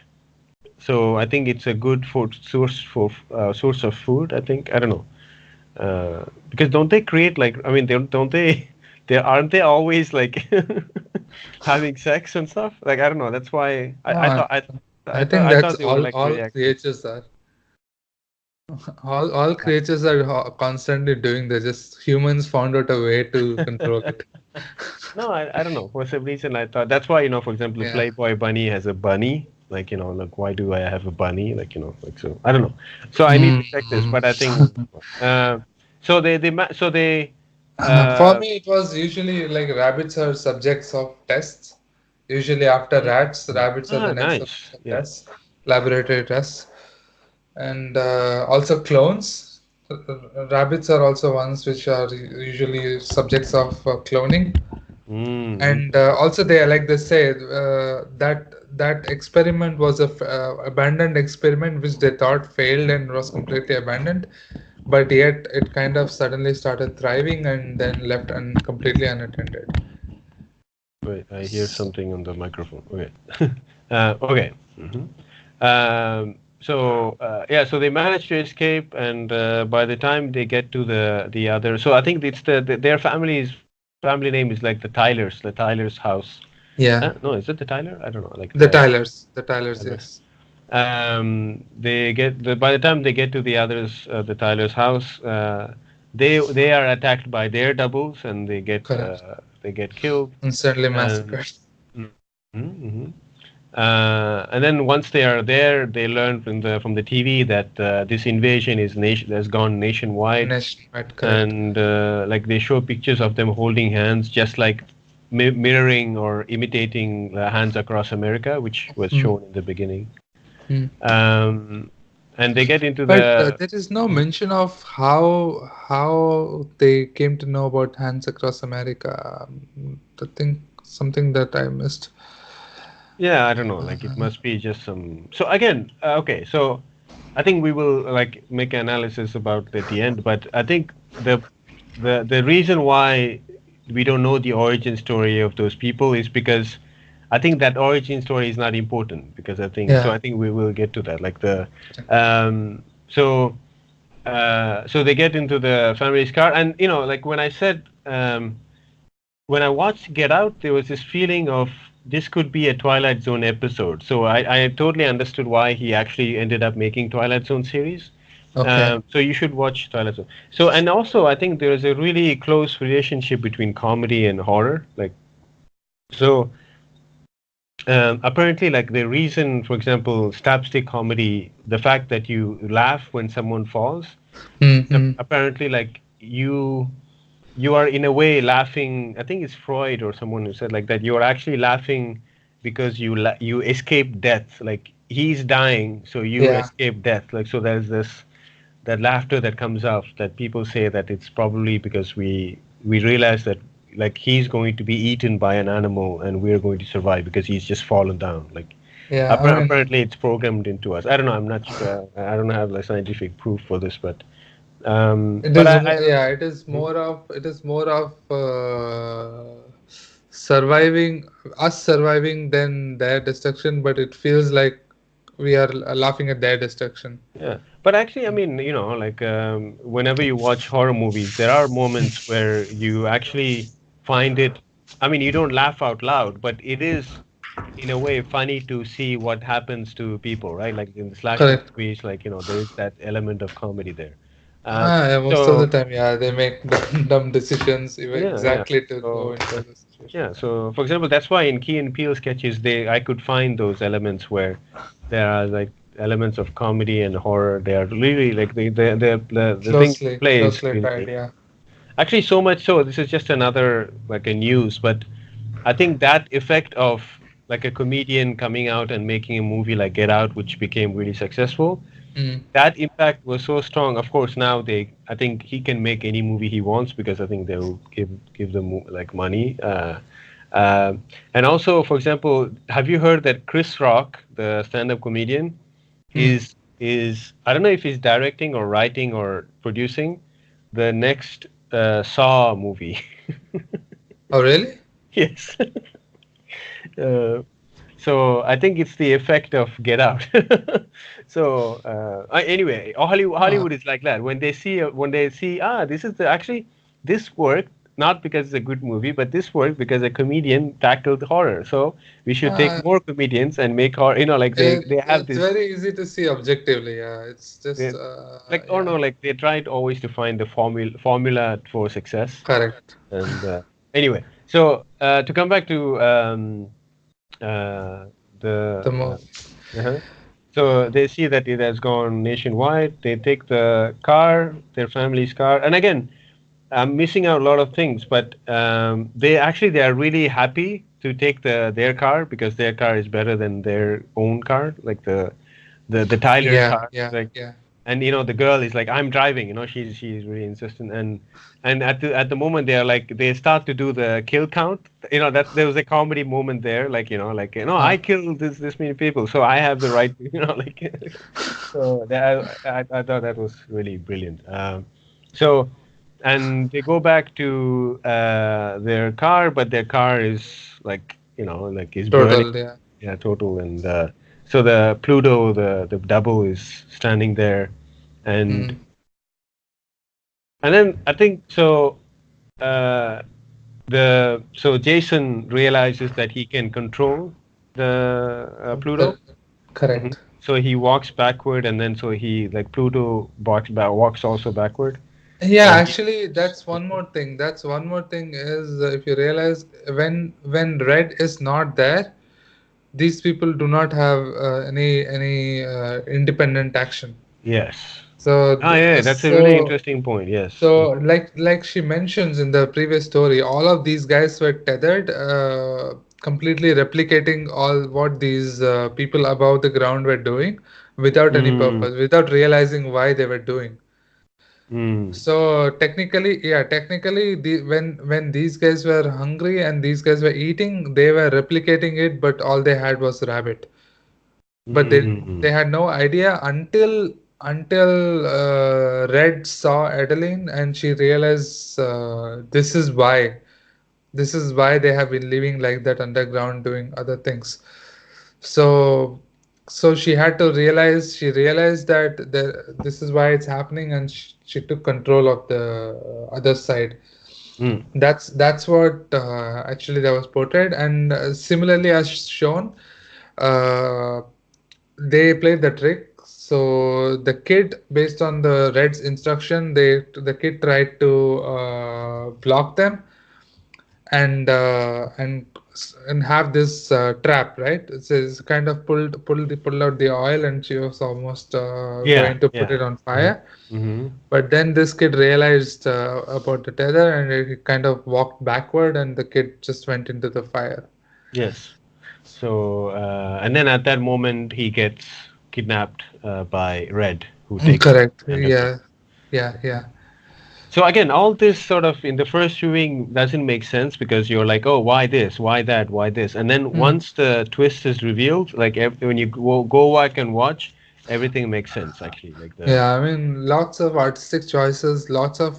So I think it's a good source of food. I think, I don't know, because don't they create, like, I mean, don't they they aren't they always like having sex and stuff? Like, I don't know. That's why I Uh, thought I think I that's thought they were all like all very active. creatures are. All creatures are constantly doing this. Just humans found out a way to control it. No, I don't know. For some reason, I thought that's why, for example, Yeah. Playboy Bunny has a bunny. Like, like, why do I have a bunny? Like, like, so I don't know. So I need to check this, Mm. but I think, uh, so they, For uh, me, it was usually like rabbits are subjects of tests. Usually, after rats, rabbits are the next subjects nice. of Yeah. tests, laboratory tests, and also clones. Rabbits are also ones which are usually subjects of cloning, and Interesting. also they like they say that experiment was a abandoned experiment which they thought failed and was completely abandoned, but yet it kind of suddenly started thriving and then left completely unattended. Wait, I hear S- something on the microphone. Okay. Okay. Yeah, so they manage to escape, and by the time they get to the other, so I think it's their family name is like the Tyler's house. Yeah, No, is it the Tyler? I don't know. Like The Tylers, Tyler. yes. They get by the time they get to the others, the Tyler's house, they are attacked by their doubles, and Correct. they get killed. Instantly And massacred. and then once they are there, they learn from the TV that this invasion has gone nationwide, Nationwide, correct. and like they show pictures of them holding hands, just like mirroring or imitating hands across America, which was Hmm. shown in the beginning. Hmm. Um, and they get into But the there is no mention of how they came to know about Hands Across America. I think something that I missed. yeah, I don't know, like it must be just some. So again, okay, so I think we will like make an analysis about at the end, but I think the the reason why we don't know the origin story of those people is because I think that origin story is not important, because Yeah. I think we will get to that, like the um so so they get into the family's car, and like when I said, when I watched Get Out, there was this feeling of this could be a Twilight Zone episode. So I totally understood why he actually ended up making Twilight Zone series. Okay. So you should watch Twilight Zone. So, and also I think there is a really close relationship between comedy and horror. Like, so apparently, like the reason, for example, slapstick comedy, the fact that you laugh when someone falls, Mm-hmm. apparently, like you are in a way laughing. I think it's Freud or someone who said like that. You are actually laughing because you escape death. Like he's dying, so you Yeah. escape death. Like so, there's this that laughter that comes out, that people say that it's probably because we realize that like he's going to be eaten by an animal and we're going to survive because he's just fallen down. Like Yeah. I mean, apparently it's programmed into us. I don't know. I'm not. I don't have like scientific proof for this, it but is. I Yeah. hmm? It is more of surviving us surviving than their destruction. But it feels like we are laughing at their destruction. Yeah, but actually, I mean, like whenever you watch horror movies, there are moments where you actually find it. I mean, you don't laugh out loud, but it is in a way funny to see what happens to people, right? Like in the slasher Correct. movies, like there is that element of comedy there. Uh, Ah, yeah, most of the so time, yeah, they make dumb decisions yeah, yeah. exactly to go So into the situation. yeah, so for example, that's why in Key and Peele sketches, I could find those elements where there are like elements of comedy and horror. They are really like the thing play is Closely tied, really yeah. actually so much so. This is just another like a news, but I think that effect of like a comedian coming out and making a movie like Get Out, which became really successful, Mm. that impact was so strong. Of course, now I think he can make any movie he wants because I think they'll give them like money. Uh, and also, for example, have you heard that Chris Rock, the stand-up comedian, Mm. is I don't know if he's directing or writing or producing the next Saw movie. Oh, really? Yes. Uh, so I think it's the effect of Get Out. So anyway, Ah, Hollywood is like that. When they see this is actually this worked not because it's a good movie, but this worked because a comedian tackled horror. So we should take ah, more comedians and make horror. Like they have it's this. very easy to see objectively, yeah. It's just, They, like or no, yeah, like they tried always to find the formula for success. correct. And anyway, so to come back to uh, The the more, uh-huh. So they see that it has gone nationwide. They take the car, their family's car, and again, I'm missing out a lot of things. But they are really happy to take their car because their car is better than their own car, like the Tyler's yeah, car. yeah, Like yeah. and the girl is like, I'm driving, she's really insistent, and at the moment they are like, they start to do the kill count, that there was a comedy moment there, like, like, Uh, I killed this many people, so I have the right to, like, so that, I thought that was really brilliant. So and they go back to their car, but their car is like, like, is burning. Total, yeah. Yeah, total. And so the Pluto, the double, is standing there, and Mm. then I think so. Uh, so Jason realizes that he can control the Pluto. Correct. So he walks backward, and then so he, like, Pluto walks also backward, Yeah, and actually, that's one more thing. That's one more thing is if you realize when red is not there, these people do not have any independent action. yes. So Ah, yeah, that's a really so interesting point. Yes. so like she mentions in the previous story, all of these guys were tethered, completely replicating all what these people above the ground were doing without any Mm, purpose, without realizing why they were doing. mm, So technically, yeah, technically, when these guys were hungry and these guys were eating, they were replicating it, but all they had was rabbit. But they mm, had no idea until Red saw Adeline and she realized this is why they have been living like that underground doing other things. So so she realized that this is why it's happening, and she took control of the other side. mm. That's what actually that was portrayed, and similarly as shown, uh, they played the trick. So the kid, based on the Red's instruction, the kid tried to block them and have this trap, right? It's kind of pulled out the oil, and she was almost Yeah, going to put yeah. it on Uh-huh. fire. Mm-hmm. But then this kid realized about the tether, and he kind of walked backward, and the kid just went into the fire. Yes. So, and then at that moment, he gets kidnapped by Red, who takes him Correct. underground. Yeah. Yeah. Yeah. So again, all this sort of in the first viewing doesn't make sense, because you're like, oh, why this, why that, why this, and then Hmm. once the twist is revealed, like, when you go back and watch, everything makes sense actually. Like the Yeah, I mean, lots of artistic choices, lots of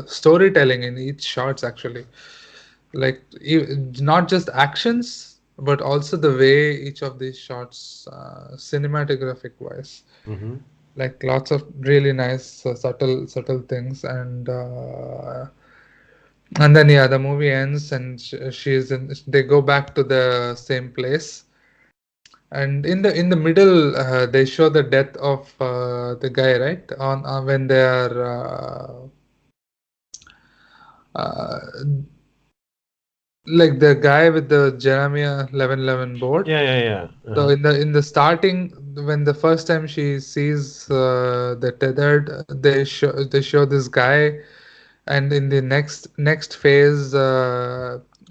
storytelling in each shots actually. Like not just actions, but also the way each of these shots, cinematographic wise, hmm like lots of really nice, subtle things, and then yeah, the movie ends, and she's in. They go back to the same place, and in the middle, they show the death of the guy, right? On when they are uh, like the guy with the Jeremiah 1111 board. yeah, yeah, yeah. So Uh-huh. in the starting, when the first time she sees the tethered, they show this guy, and in the next phase,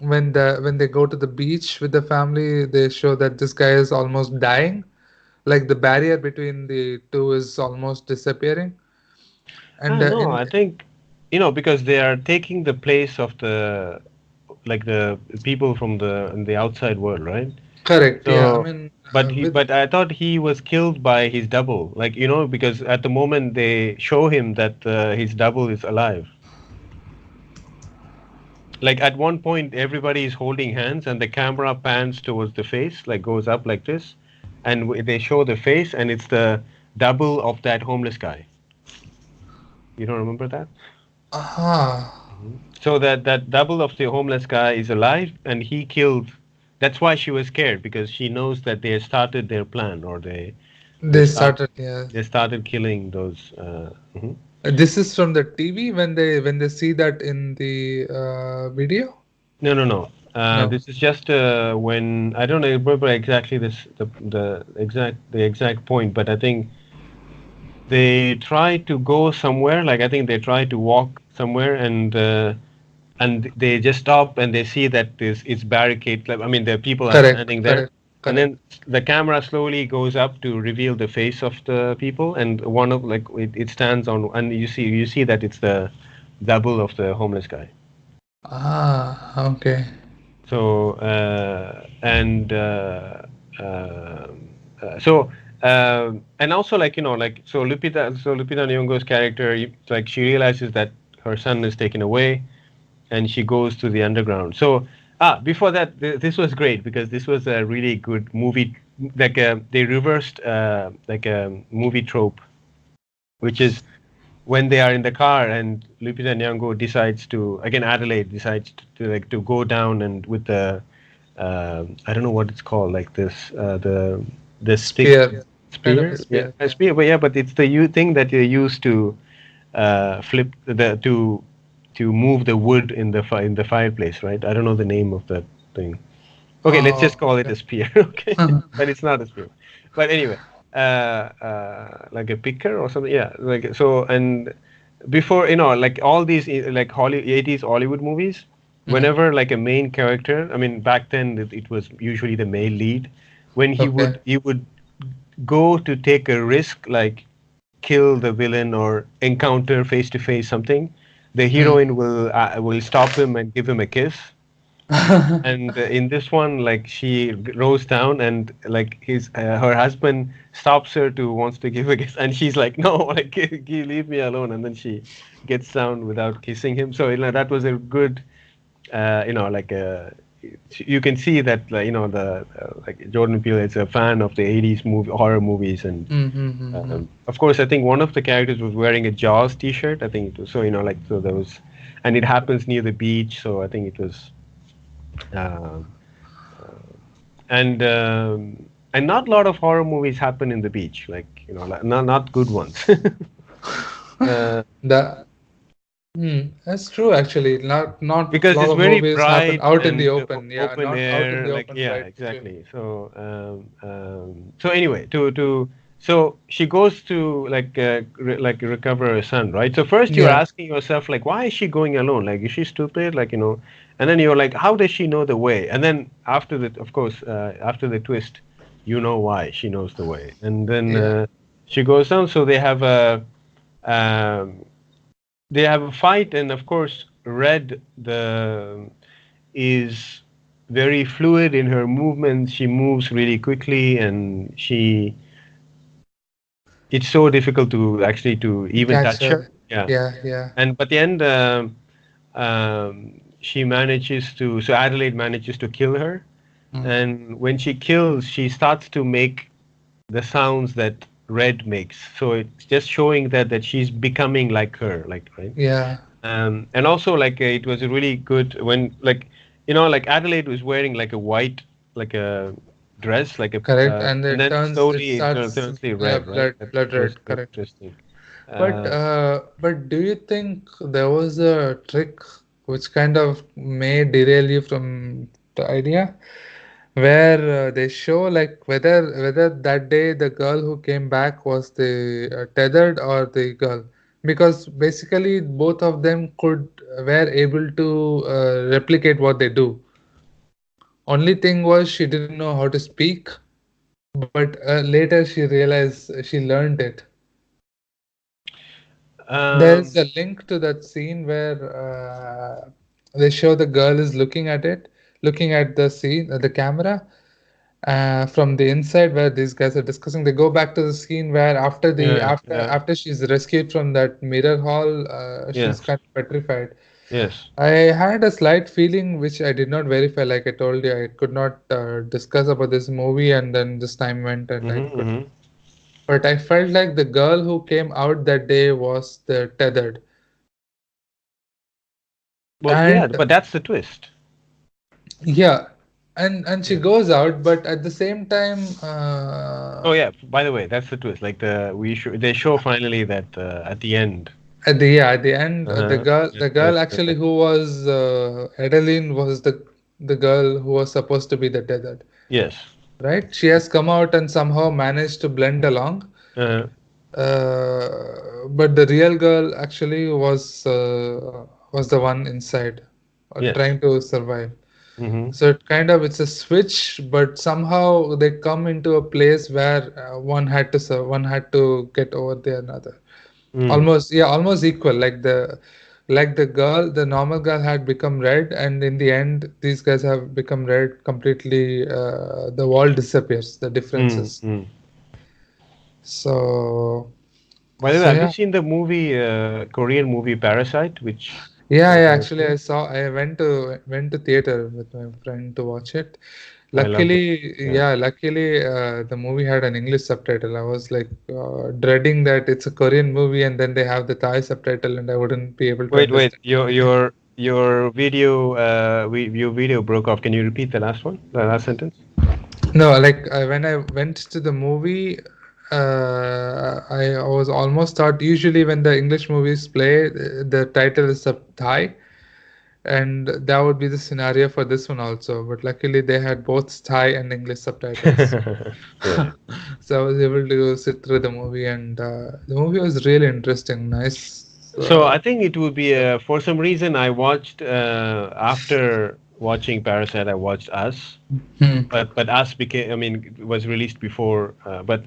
when they go to the beach with the family, they show that this guy is almost dying, like the barrier between the two is almost disappearing. I And don't know. in I think, because they are taking the place of the, like, the people from the in the outside world, right? correct, yeah, I So, mean, with but I thought he was killed by his double, like, because at the moment they show him that his double is alive. Like, at one point, everybody is holding hands, and the camera pans towards the face, like, goes up like this, and they show the face, and it's the double of that homeless guy. You don't remember that? aha. So that double of the homeless guy is alive, and he killed. That's why she was scared, because she knows that they started their plan, or they They start started, yeah. they started killing those. Mhm. This is from the TV when they see that in the video. No, no, no. No, This is just when I don't remember exactly the exact point, but I think they try to go somewhere. Like, I think they try to walk somewhere, and they just stop, and they see that it's barricade. Like, I mean, the people are correct, standing there, correct. and then correct. the camera slowly goes up to reveal the face of the people, and one of like it stands on, and you see that it's the double of the homeless guy. Ah, okay. So and so and also like like Lupita Nyong'o's character, like she realizes that her son is taken away, and she goes to the underground. So before that, this was great because this was a really good movie. Like they reversed like a movie trope, which is when they are in the car and Lupita Nyong'o decides to, again Adelaide decides to go down and with the I don't know what it's called, like this the stick Spear, kind of a spear, yeah, spear. a spear, but yeah, but it's the thing that you use to flip the to move the wood in the in the fireplace, right? I don't know the name of that thing. Okay, let's just Oh, call it okay. a spear. Okay, but it's not a spear. But anyway, like a picker or something. Yeah, like so. And before like all these like Holly 80s Hollywood movies, Mhm. whenever like a main character, I mean back then it was usually the male lead, when Okay. he would go to take a risk, like kill the villain or encounter face to face something, the Mm. heroine will stop him and give him a kiss. And in this one, like she rose down and like her husband stops her to wants to give a kiss, and she's like, no, like leave me alone. And then she gets down without kissing him. So that was a good, like you can see that like, the like Jordan Peele is a fan of the 80s movie horror movies. And Mm-hmm. of course, I think one of the characters was wearing a Jaws T-shirt. I think it was so like so there was, and it happens near the beach. So I think it was. Um, and not a lot of horror movies happen in the beach, like like, not good ones. uh, That that's true actually. Not a because lot it's of very movies happen bright out in the and open. Yeah, open not out in air, the like open, yeah, right? True. exactly. So anyway, so she goes to like like recover her son, right? So first you're Yeah. asking yourself like, why is she going alone? Like, is she stupid? Like and then you're like, how does she know the way? And then after that, of course, after the twist, you know why she knows the way. And then Yeah. she goes down. So um, they have a fight, and of course, Red the is very fluid in her movements. She moves really quickly, and it's so difficult to actually to even Catch touch her. her. Yeah, Yeah, yeah. and but the end, she manages to. So Adelaide manages to kill her, Mm. and when she kills, she starts to make the sounds that Red makes. So it's just showing that she's becoming like her, like right. Yeah. And also like it was a really good when like like Adelaide was wearing like a white like a dress like a Correct. And and it then turns. It slowly it starts. turns to Yeah, red, right? blood, That blood was red. very Correct. interesting. But uh, but do you think there was a trick which kind of may derail you from the idea, where they show like whether that day the girl who came back was the tethered or the girl, because basically both of them could were able to replicate what they do. Only thing was she didn't know how to speak, but later she realized she learned it. There's um, a link to that scene where they show the girl is looking at it, looking at the scene, the camera, from the inside where these guys are discussing. They go back to the scene where yeah, yeah, after she's rescued from that mirror hall, she's yes, kind of petrified. yes. I had a slight feeling which I did not verify. Like I told you, I could not discuss about this movie, and then this time went, and I Mm-hmm, could. mm-hmm. But I felt like the girl who came out that day was the tethered. Well, yeah, And but that's the twist. yeah, and she Yeah. goes out, but at the same time, Oh yeah, by the way, that's the twist. Like they show finally that at the end. at the end, Uh-huh. the girl Yes, actually who was Adeline was the girl who was supposed to be the tethered, yes. right? She has come out and somehow managed to blend along. Uh, But the real girl actually was the one inside, yes. trying to survive. Mm-hmm. So it's a switch, but somehow they come into a place where one had to get over the another. Mm. Almost, yeah, almost equal. Like the normal girl had become red, and in the end, these guys have become red completely. The wall disappears. The Mm. differences. Mm. So, By the way, so have you yeah. seen the movie, Korean movie Parasite, which Yeah, yeah. Actually, directed? I went to theater with my friend to watch it. I love that. Yeah. Luckily, the movie had an English subtitle. I was like dreading that it's a Korean movie and then they have the Thai subtitle and I wouldn't be able to Wait. understand Your anything. your video broke off. Can you repeat the last one? The last sentence? No, like when I went to the movie, I was almost thought usually when the English movies play, the title is sub Thai. And that would be the scenario for this one also. But luckily, they had both Thai and English subtitles. Yeah. So I was able to sit through the movie, and the movie was really interesting. Nice. So I think it would be for some reason I watched after watching Parasite, I watched Us, Hmm. but Us became, I mean, it was released before, but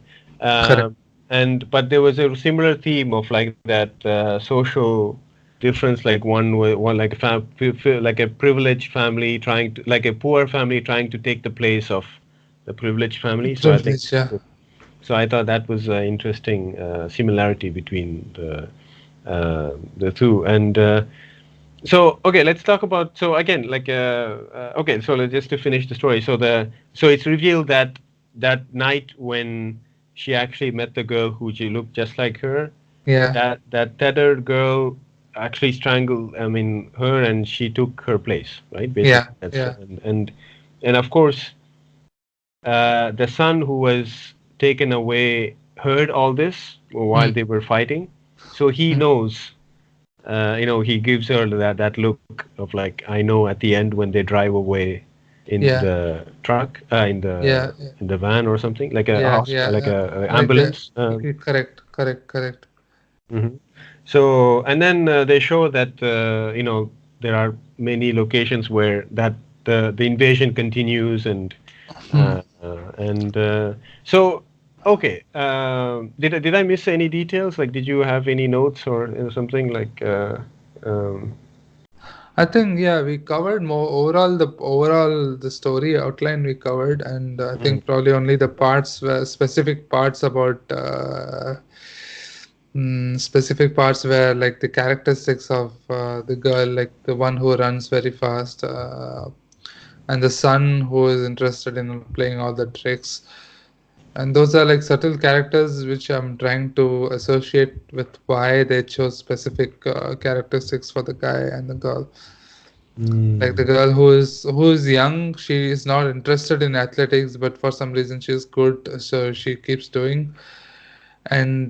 Correct. and but there was a similar theme of like that social difference, like one like a like a privileged family trying to, like a poor family trying to take the place of the privileged family. So I think Privilege, yeah. so. I thought that was an interesting similarity between the two. And so okay, let's talk about, so again, like okay, so just to finish the story. So it's revealed that that night when she actually met the girl who she looked just like her, Yeah, that tethered girl actually strangled, I mean, her, and she took her place, right? yeah, Basically, that's yeah. and of course, the son who was taken away heard all this while Hmm. they were fighting, so he Hmm. knows, he gives her that look of like, I know, at the end when they drive away in Yeah, the truck, yeah, yeah, in the van or something, like a yeah, house, yeah. like a Like the ambulance. correct, correct, correct. Mhm. So, and then they show that there are many locations where the invasion continues, Hmm. and so okay. Did I miss any details? Like, did you have any notes or something like? Um, I think yeah, we covered more overall the story outline we covered, and I mm, think probably only the parts were specific parts about specific parts where like the characteristics of the girl, like the one who runs very fast, and the son who is interested in playing all the tricks, and those are like subtle characters which I'm trying to associate with why they chose specific characteristics for the guy and the girl. Like the mm. girl who is young, she is not interested in athletics, but for some reason she is good, so she keeps doing. And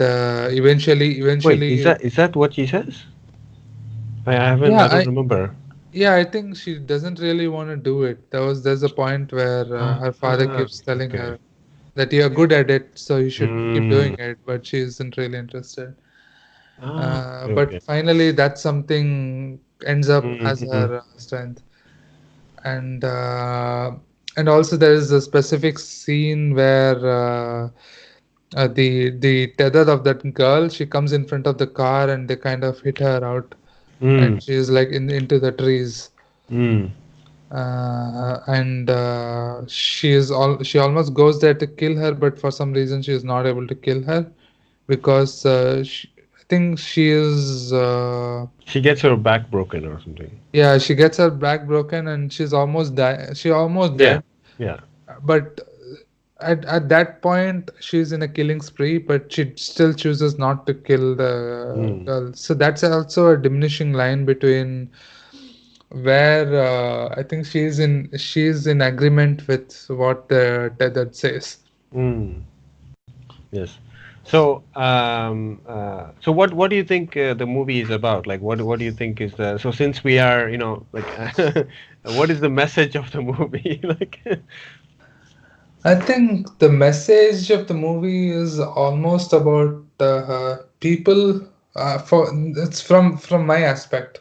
Wait, eventually, is that what she says? I haven't. yeah, I don't remember. I think she doesn't really want to do it. There's a point where her father Ah, keeps telling okay. her that you're good at it, so you should keep doing Mm. it, but she isn't really interested. Ah, okay, But okay. finally, that something ends up as Mm-hmm. her strength. and and also there is a specific scene where the tether of that girl, she comes in front of the car and they kind of hit her out, Mm. and she's like in into the trees. Mm. And she almost goes there to kill her, but for some reason she is not able to kill her because I think she is She gets her back broken or something. yeah, she gets her back broken and she almost Yeah, dead. yeah. But at that point she's in a killing spree, but she still chooses not to kill the Mm. girl. So that's also a diminishing line between where I think she's in agreement with what the tethered says. Mm. Yes. So, so what do you think the movie is about? Like, what do you think is the, so since we are, like, what is the message of the movie? Like, I think the message of the movie is almost about people. For it's from my aspect.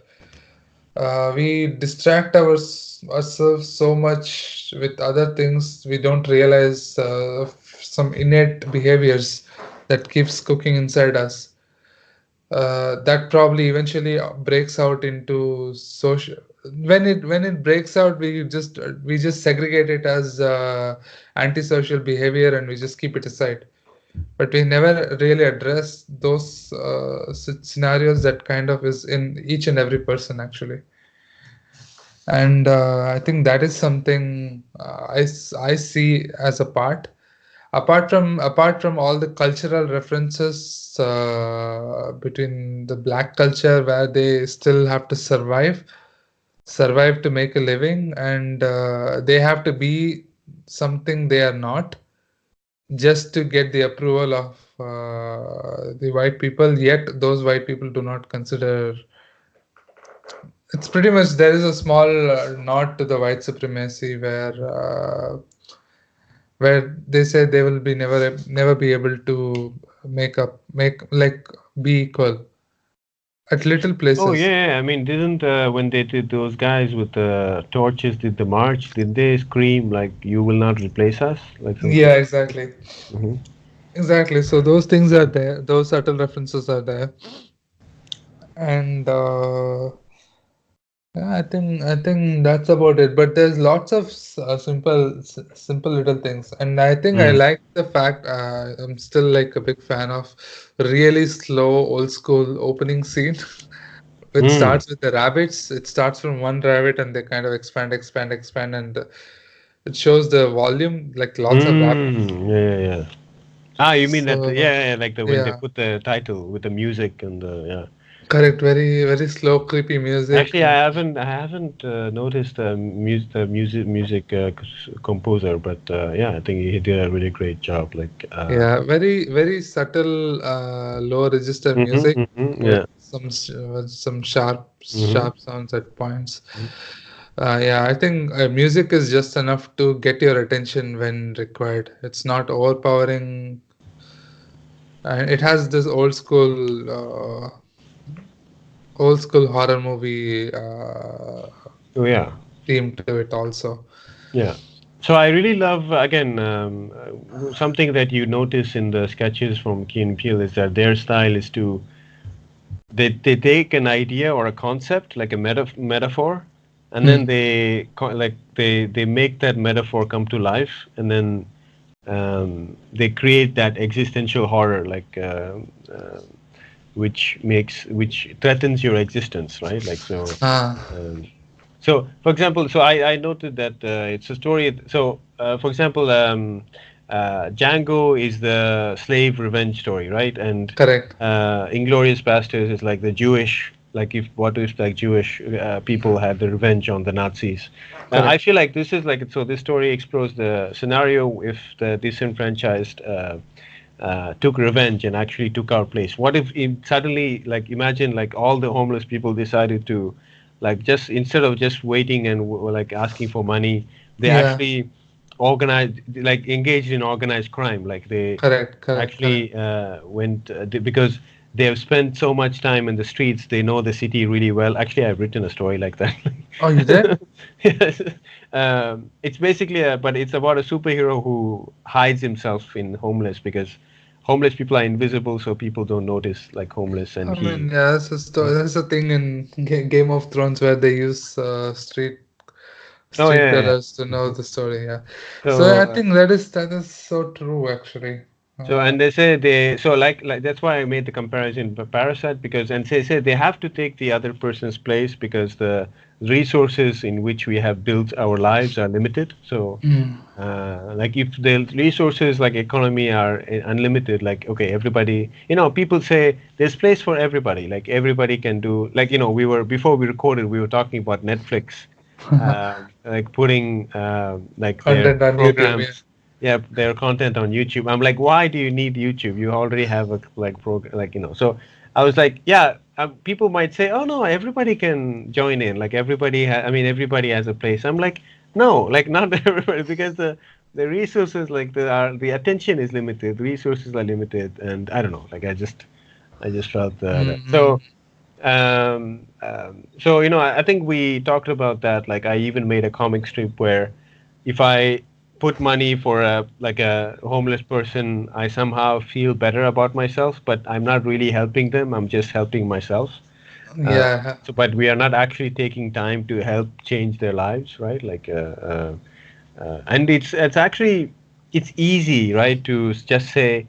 We distract ourselves so much with other things we don't realize some innate behaviors that keeps cooking inside us. That probably eventually breaks out into social. When it breaks out, we just segregate it as antisocial behavior and we just keep it aside. But we never really address those scenarios that kind of is in each and every person actually. And I think that is something I see as a part, apart from all the cultural references between the black culture where they still have to survive to make a living, and they have to be something they are not just to get the approval of the white people, yet those white people do not consider. It's pretty much there is a small nod to the white supremacy where they say they will be never be able to make like be equal at little Oh places. yeah, yeah. I mean, didn't when they did those guys with the torches did the march? Did they scream like "You will not replace us" like something? Yeah, exactly. Hmm. Exactly. So those things are there. Those subtle references are there, and yeah, I think that's about it. But there's lots of simple little things, and I think I Mm. like the fact I'm still like a big fan of really slow old school opening scene. It Mm. starts with the rabbits. It starts from one rabbit, and they kind of expand, and it shows the volume like lots of rabbits. Mm. Yeah, yeah, yeah. Ah, you mean that? So Yeah, yeah, like the when they yeah, put the title with the music and the yeah. correct. Very very slow, creepy music. Actually, I haven't noticed the music composer, but yeah, I think he did a really great job. Like, Yeah, very very subtle, low register music with yeah. some sharp Hmm. sharp sounds at points. Yeah, I think music is just enough to get your attention when required. It's not overpowering, and it has this old school horror movie Oh yeah, theme to it also. yeah. So I really love again something that you notice in the sketches from Key and Peele is that their style is to they take an idea or a concept like a metaphor, and then Hmm. they make that metaphor come to life, and then they create that existential horror uh, which threatens your existence, right? Like so. Ah, Um, so, for example, so I noted that it's a story. So, for example, Django is the slave revenge story, right? And correct. Inglorious Bastards is like the Jewish, like if what if like Jewish people had the revenge on the Nazis. I Correct. feel like this is like so. This story explores the scenario if the disenfranchised took revenge and actually took our place. What if suddenly, like, imagine like all the homeless people decided to, like, just instead of just waiting and like asking for money, they Yeah. actually organized, like, engaged in organized crime. Like they Correct. Correct. Correct. actually went because they have spent so much time in the streets. They know the city really well. Actually, I've written a story like that. Oh, you did? Yes. It's basically but it's about a superhero who hides himself in homeless because homeless people are invisible, so people don't notice like homeless, and I he. mean, yeah, that's a thing in Game of Thrones where they use Oh street yeah, yeah. dwellers to know the story. Yeah, so So I think that is so true actually. so Uh, and they say they so like that's why I made the comparison for Parasite because and they say they have to take the other person's place because the resources in which we have built our lives are limited. So mm, like if the resources like economy are unlimited, like okay, everybody, people say there's place for everybody, like everybody can do, like we were before we recorded we were talking about Netflix, like putting like their content on YouTube. Yeah, programs, yeah, their content on YouTube. I'm like, why do you need YouTube? You already have a like program, like so I was like, yeah, people might say, oh no, everybody can join in, like I mean everybody has a place. I'm like, no, like not everybody, because the resources, like the attention is limited, resources are limited, and I don't know, like I just felt that. mm-hmm. So So I think we talked about that. Like I even made a comic strip where if I put money for a homeless person, I somehow feel better about myself, but I'm not really helping them. I'm just helping myself. Uh, Yeah. but we are not actually taking time to help change their lives, right? And it's actually it's easy, right, to just say,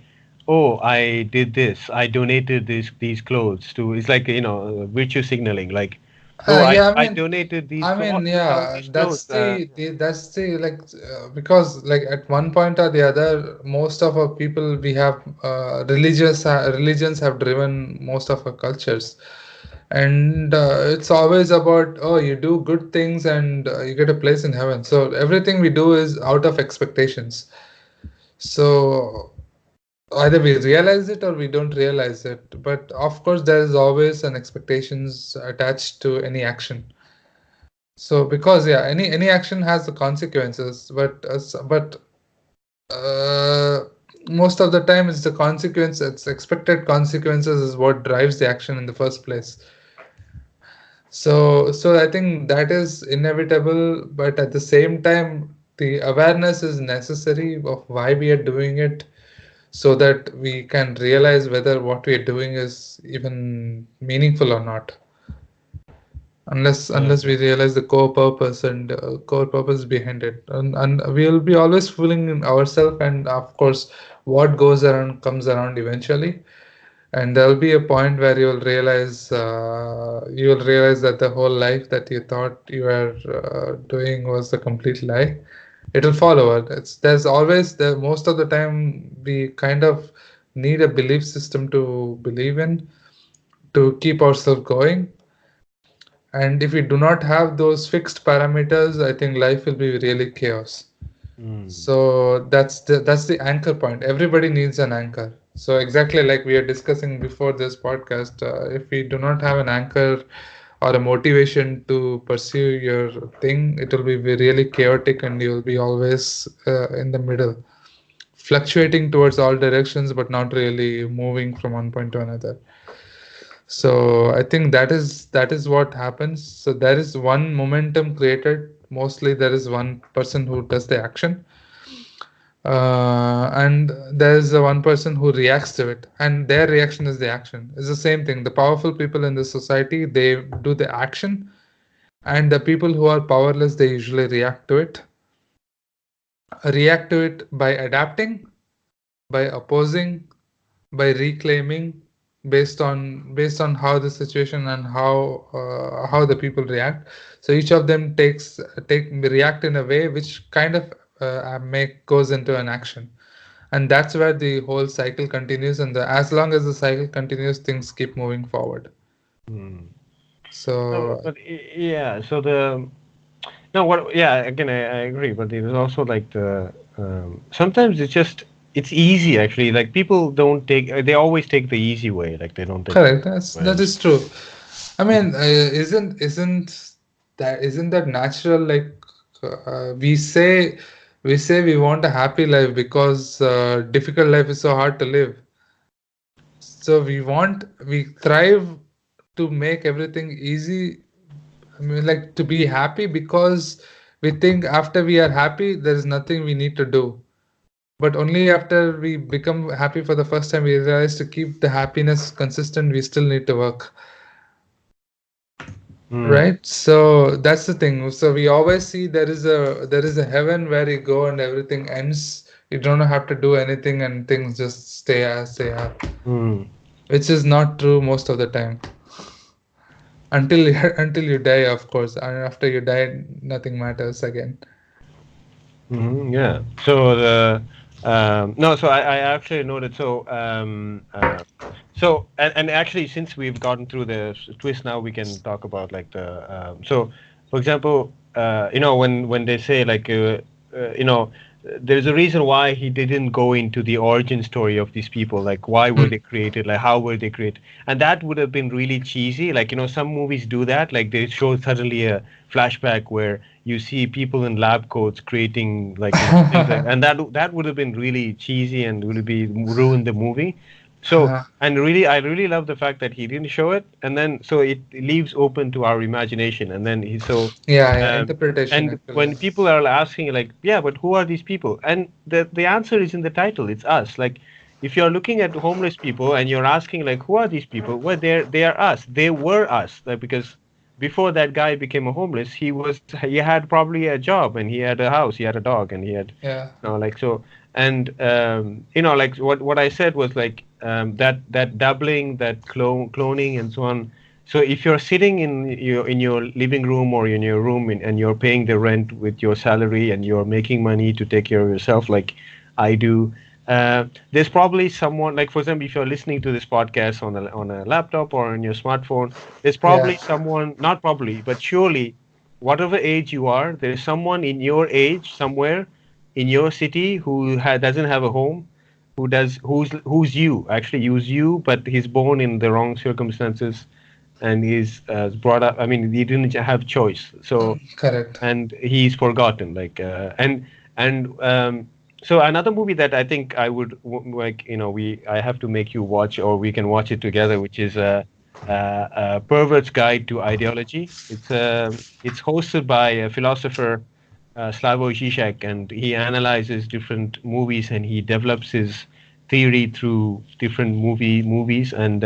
"Oh, I did this. I donated these clothes to." It's like virtue signaling, like, "Oh, I Yeah, I donated these took out yeah, these that's clothes." that's the like because like at one point or the other, most of our people we have religions have driven most of our cultures, and it's always about, oh, you do good things and you get a place in heaven. So everything we do is out of expectations. So either we realize it or we don't realize it. But of course, there is always an expectations attached to any action. So because yeah, any action has the consequences, but uh, most of the time it's the consequence, it's expected consequences is what drives the action in the first place. So I think that is inevitable, but at the same time, the awareness is necessary of why we are doing it, so that we can realize whether what we are doing is even meaningful or not. Yeah. Unless we realize the core purpose behind it, and we'll be always fooling ourselves, and of course what goes around comes around eventually, and there'll be a point where you'll realize that the whole life that you thought you were doing was a complete lie. It'll fall over. There's always the most of the time we kind of need a belief system to believe in to keep ourselves going. And if we do not have those fixed parameters, I think life will be really chaos. Mm. So that's the anchor point. Everybody needs an anchor. So exactly like we are discussing before this podcast, if we do not have an anchor or a motivation to pursue your thing, it will be really chaotic, and you will be always in the middle, fluctuating towards all directions, but not really moving from one point to another. So I think that is what happens. So there is one momentum created. Mostly there is one person who does the action, and there is a one person who reacts to it, and their reaction is the action. It's the same thing. The powerful people in the society, they do the action, and the people who are powerless, they usually react to it by adapting, by opposing, by reclaiming, based on how the situation and how the people react. So each of them take react in a way which kind of make goes into an action, and that's where the whole cycle continues, and as long as the cycle continues, things keep moving forward. Mm. No, So but yeah. So the no, what? Yeah, again, I agree. But there's also like sometimes it's easy actually. Like people don't take they always take the easy way. Like they don't take the correct, way. that is true. I mean, isn't that natural? Like we say we want a happy life because difficult life is so hard to live. So we thrive to make everything easy. I mean, like to be happy because we think after we are happy, there is nothing we need to do. But only after we become happy for the first time, we realize to keep the happiness consistent, we still need to work. Mm. Right? So that's the thing. So we always see there is a heaven where you go and everything ends. You don't have to do anything and things just stay as they are, Mm. which is not true most of the time. Until until you die, of course, and after you die, nothing matters again. Yeah. So the no, so I actually noted. So and actually, since we've gotten through the twist, now we can talk about like the so, for example, when they say like there's a reason why he didn't go into the origin story of these people, like why were they created, like how were they created, and that would have been really cheesy. Like some movies do that, like they show suddenly a flashback where you see people in lab coats creating like things like, and that would have been really cheesy and would be ruin the movie. So, and really, I really love the fact that he didn't show it, and then so it leaves open to our imagination, and then he so, Yeah, um, interpretation and actually. when people are asking like, yeah, but who are these people? And the answer is in the title. It's us. Like, if you're looking at homeless people and you're asking like, who are these people? Well, they are us. They were us. Like, because before that guy became a homeless, he had probably a job and he had a house, he had a dog, and he had, Yeah. like so. And like what I said was like that doubling, that cloning, and so on. So if you're sitting in your living room or in your room and you're paying the rent with your salary and you're making money to take care of yourself, like I do, there's probably someone, like for example, if you're listening to this podcast on a laptop or on your smartphone, there's Yeah. probably someone, not probably, but surely, whatever age you are, there's someone in your age somewhere in your city who doesn't have a home, who's you, actually who's you, but he's born in the wrong circumstances, and he's brought up. I mean, he didn't have choice. So, Correct. and he's forgotten. Like and so another movie that I think I would like, we I have to make you watch, or we can watch it together, which is a Pervert's Guide to Ideology. It's hosted by a philosopher, Slavoj Žižek, and he analyzes different movies and he develops his theory through different movies. And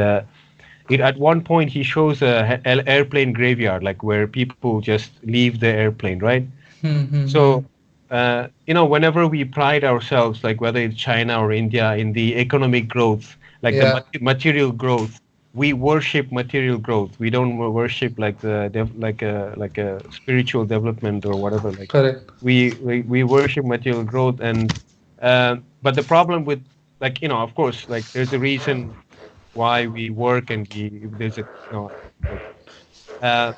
it at one point he shows a airplane graveyard, like where people just leave the airplane, right? Mm-hmm. So, whenever we pride ourselves, like whether it's China or India, in the economic growth, like the Yeah. material growth, we worship material growth. We don't worship like like a spiritual development or whatever. Like Correct. we worship material growth, and but the problem with, like, of course, like there's a reason why we work, and there's a, like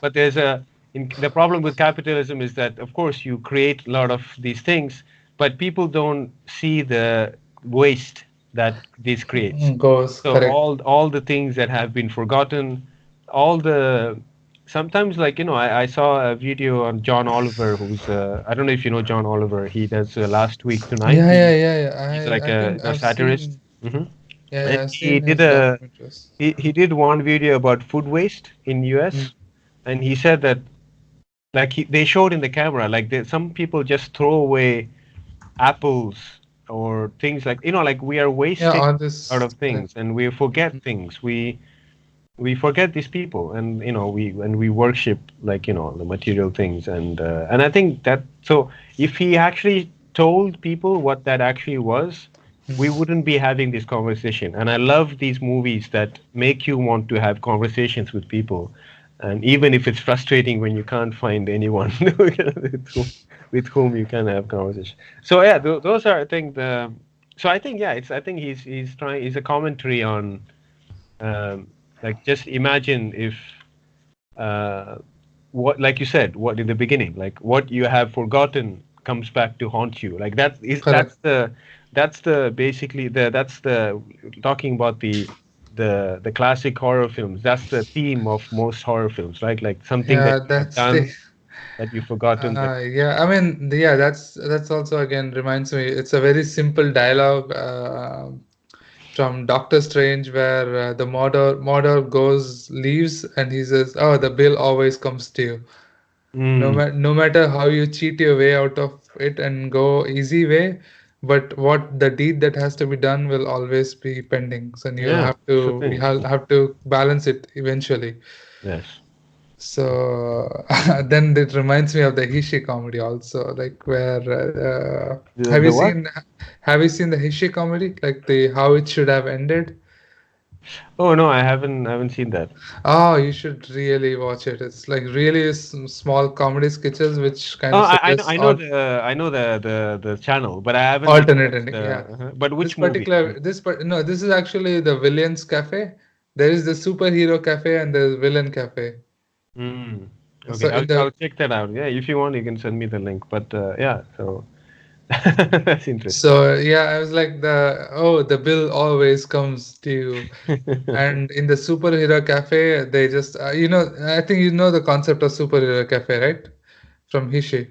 but the problem with capitalism is that, of course, you create a lot of these things, but people don't see the waste that this creates. Goes So correct. all the things that have been forgotten, all the sometimes, like, I saw a video on John Oliver, who's I don't know if you know John Oliver. He does Last Week Tonight. Yeah, yeah, yeah, yeah. He's like I think a I've satirist. seen. Hmm. Yeah, And yeah, I've seen his documentaries. he did one video about food waste in Mm. US, and he said that, like, they showed in the camera, like, some people just throw away apples or things, like, like we are Yeah, wasting all a lot this of correct. things, and we forget things. We forget these people, and we worship, like, the material things, and I think that, so if he actually told people what that actually was, we Mm. wouldn't be having this conversation. And I love these movies that make you want to have conversations with people, and even if it's frustrating when you can't find anyone with whom you can have conversation. So yeah, those are, I think, the so I think, yeah, it's I think he's a commentary on, um, like, just imagine if, uh, what, like you said, what in the beginning, like what you have forgotten comes back to haunt you. Like Correct. that's the basically that's the talking about the classic horror films. That's the theme of most horror films, right? Like something that Yeah, you have that's the. done, that you've forgotten, that. Yeah, I mean, yeah, that's also again reminds me. It's a very simple dialogue from Doctor Strange where the Mordor goes leaves and he says, "Oh, the bill always comes to you. Mm, No matter how you cheat your way out of it and go easy way, but what the deed that has to be done will always be pending. So you yeah, have that's the to thing. have to balance it eventually." Yes. So then it reminds me of the Hishi comedy also, like where The what? have you seen the Hishi comedy, like the how it should have ended? Oh no, I haven't seen that. Oh, you should really watch it. It's like really small comedy sketches which kind Oh, of I know, suggest all the channel, but I haven't alternate watched ending. the. Yeah, But this which movie? particular no, this is actually the Villains Cafe. There is the superhero cafe and there's villain cafe. Mm, okay, So I'll in the I'll check that out. Yeah, if you want, you can send me the link. But yeah, so that's interesting. so yeah, I was like the bill always comes to you. And in the superhero cafe, they just I think you know the concept of superhero cafe, right? From Hishi,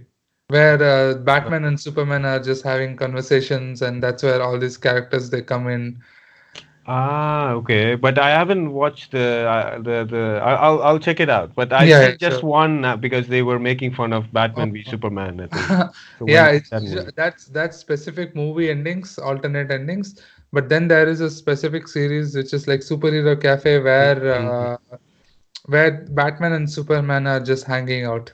where Batman and Superman are just having conversations, and that's where all these characters they come in. Okay, but I haven't watched I'll check it out. But I Yeah, yeah, see just sure. one because they were making fun of Oh, Batman v Superman, I think. So when yeah, is that movie? that's specific movie endings, alternate endings. But then there is a specific series which is like Superhero Cafe, Mm-hmm. where Batman and Superman are just hanging out.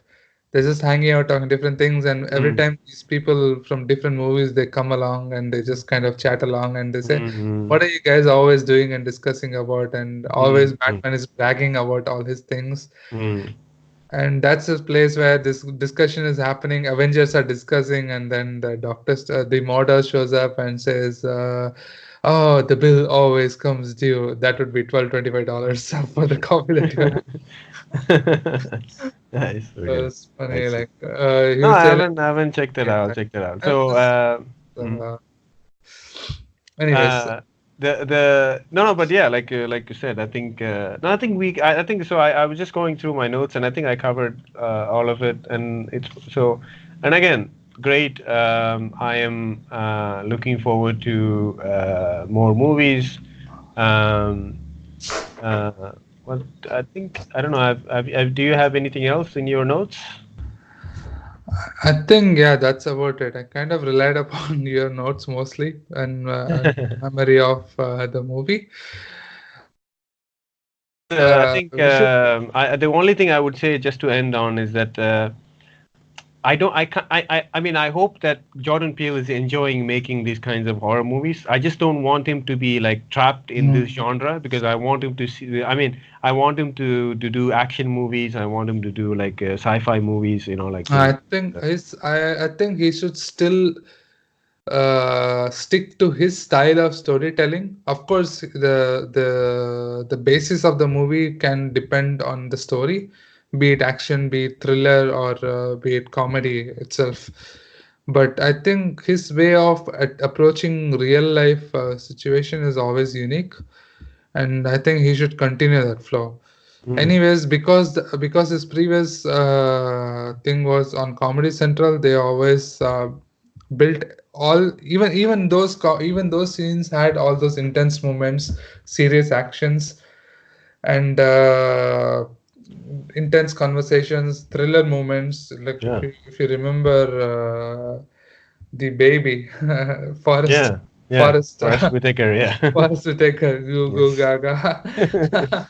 They're just hanging out on different things, and every time these people from different movies they come along and they just kind of chat along and they say, Mm-hmm. "What are you guys always doing and discussing about?" And always Mm-hmm. Batman is bragging about all his things, Mm-hmm. and that's a place where this discussion is happening. Avengers are discussing, and then the model shows up and says, "Oh, the bill always comes due. That would be $12.25 for the coffee that you have." Nice. Okay. It's funny. Nice. Like he No, would say, like, I haven't checked that out. I'll yeah, check that out. and So, this, mhm. uh, anyways, uh, the no no, but yeah, like you said, I think no, I think so. I was just going through my notes, and I think I covered all of it, and it's so. And again, great. I am looking forward to more movies. Um, uh, what I think I don't know. Do you have anything else in your notes? I think yeah, that's about it. I kind of relied upon your notes mostly and memory of the movie. I think We should. the only thing I would say just to end on is that I don't I can I mean I hope that Jordan Peele is enjoying making these kinds of horror movies. I just don't want him to be like trapped in this Mm. genre because I want him to see. I mean I want him to do action movies. I want him to do like sci-fi movies. You know, like I the. think I think he should still stick to his style of storytelling. Of course, the basis of the movie can depend on the story, be it action, be it thriller, or be it comedy itself. But I think his way of approaching real life situation is always unique, and I think he should continue that flow. Mm, Anyways, because his previous thing was on Comedy Central, they always built all even those scenes had all those intense moments, serious actions, and intense conversations, thriller moments. Like yeah, if you remember the baby Forest yeah, yeah. Forest Forest Whitaker, yeah. Forest Whitaker, Goo Yes. Goo Gaga.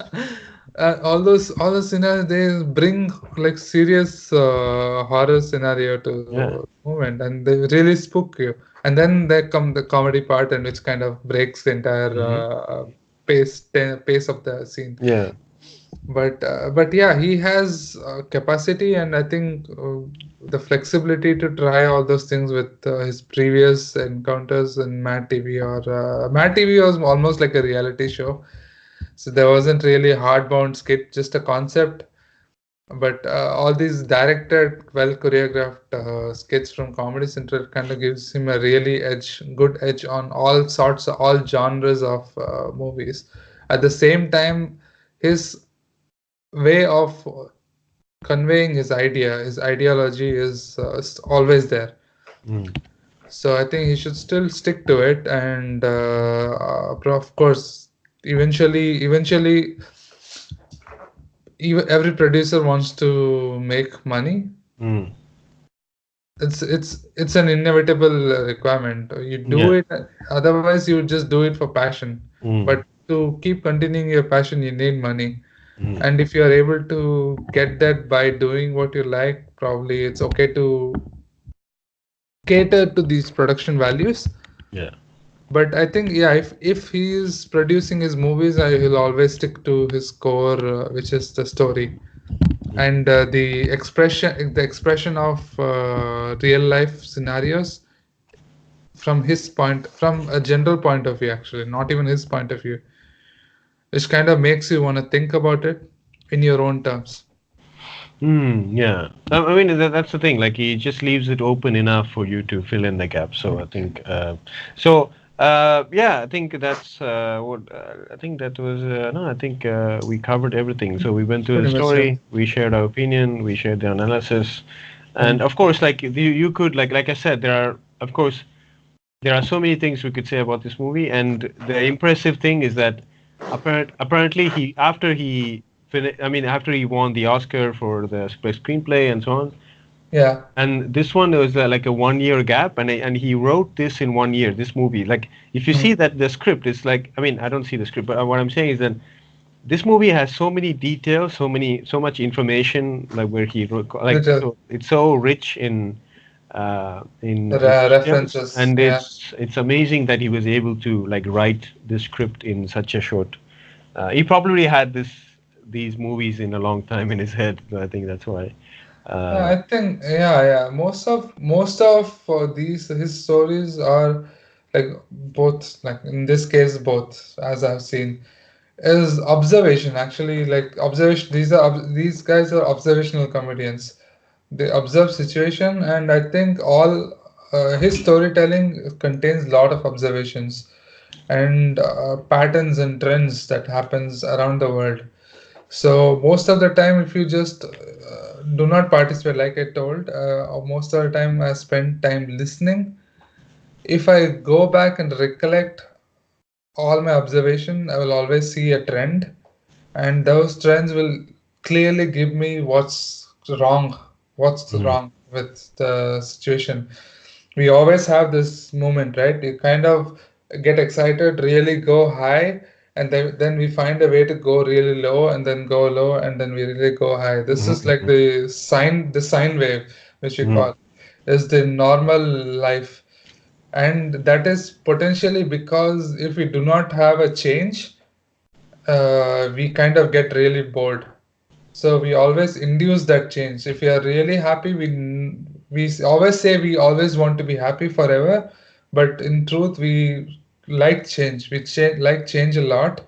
All those scenarios they bring like serious horror scenario Yeah. to moment, and they really spook you. And then there come the comedy part, and which kind of breaks the entire Hmm. pace of the scene. Yeah. But yeah, he has capacity, and I think the flexibility to try all those things with his previous encounters in Mad TV, or Mad TV was almost like a reality show, so there wasn't really a hardbound skit, just a concept. But all these directed, well choreographed skits from Comedy Central kind of gives him a really good edge on all genres of movies. At the same time, his way of conveying his ideology is always there. Mm. So I think he should still stick to it, and of course, eventually, even every producer wants to make money. Mm. It's an inevitable requirement. You do Yeah. it, otherwise you just do it for passion. Mm. But to keep continuing your passion, you need money. Mm. And if you are able to get that by doing what you like, probably it's okay to cater to these production values. Yeah. But I think, yeah, if he is producing his movies, he'll always stick to his core, which is the story Mm. and the expression of real life scenarios from a general point of view, actually, not even his point of view, which kind of makes you want to think about it in your own terms. Yeah. I mean, that's the thing. Like, he just leaves it open enough for you to fill in the gaps. So I think, yeah, I think that's what I think that was. No, I think we covered everything. So we went through the Pretty much, yeah. story, we shared our opinion, we shared the analysis, Hmm. and of course, like you could, like I said, there are, of course, there are so many things we could say about this movie, and the impressive thing is that apparently after he won the Oscar for the best screenplay and so on, Yeah. and this one was like a 1 year gap, and he wrote this in 1 year. This movie, like if you Mm. see that the script, it's like I don't see the script, but what I'm saying is that this movie has so many details, so much information, like where he wrote, like Little so it's so rich in details, references. and Yeah. it's amazing that he was able to like write the script in such a short. He probably had these movies in a long time in his head, so I think that's why. Uh, I think yeah. Most of these his stories are like both, like in this case both, as I've seen, is observation. Actually, like observation. These guys are observational comedians. They observe situation, and I think all his storytelling contains a lot of observations and patterns and trends that happens around the world. So most of the time, if you just do not participate, like I told, most of the time I spend time listening. If I go back and recollect all my observation, I will always see a trend, and those trends will clearly give me what's mhm, wrong with the situation. We always have this moment, right? You kind of get excited, really go high, and then we find a way to go really low, and then go low, and then we really go high. This is like mhm, the sine wave, which we mhm, call is the normal life. And that is potentially because if we do not have a change, we kind of get really bored. So we always induce that change. If we are really happy, we always say we always want to be happy forever, but in truth, we like change. Like change a lot,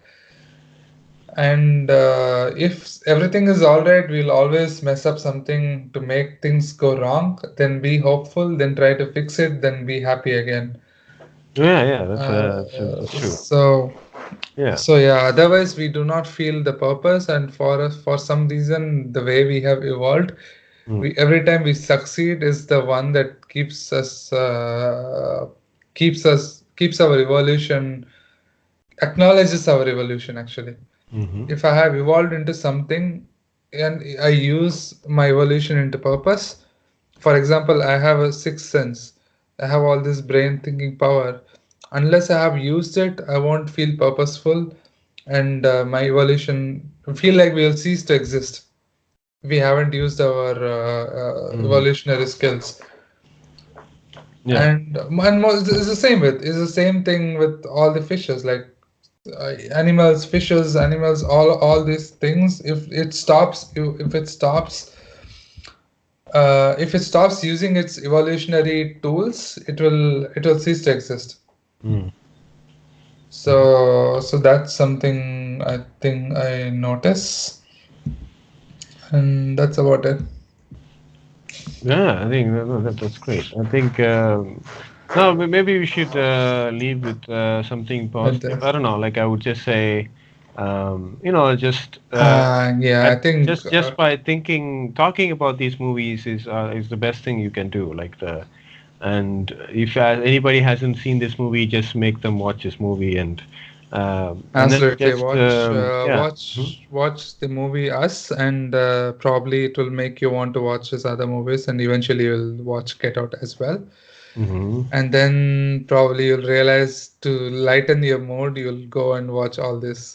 and if everything is all right, we'll always mess up something to make things go wrong. Then be hopeful. Then try to fix it. Then be happy again. Yeah, yeah, that's true. So Yeah. So yeah, otherwise we do not feel the purpose, and for us, for some reason, the way we have evolved, Mm, we every time we succeed is the one that keeps our evolution, acknowledges our evolution actually. mhm, If I have evolved into something and I use my evolution into purpose, for example, I have a sixth sense. I have all this brain thinking power. Unless I have used it, I won't feel purposeful, and my evolution feel like we will cease to exist. We haven't used our mhm. evolutionary skills. Yeah. It's the same with it's the same thing with all the fishes, like animals, fishes, animals, all these things. If it stops using its evolutionary tools, it will cease to exist. Mm, mhm. So that's something I think I notice, and that's about it. Yeah, I think that's great. I think no, maybe we should leave with something But positive. I don't know. Like I would just say, just yeah, I think just by talking about these movies is the best thing you can do. And if anybody hasn't seen this movie, just make them watch this movie, and then absolutely just yeah. Mhm. watch the movie Us, and probably it will make you want to watch his other movies, and eventually you'll watch Get Out as well. Mhm. And then probably you'll realize to lighten your mood, you'll go and watch all this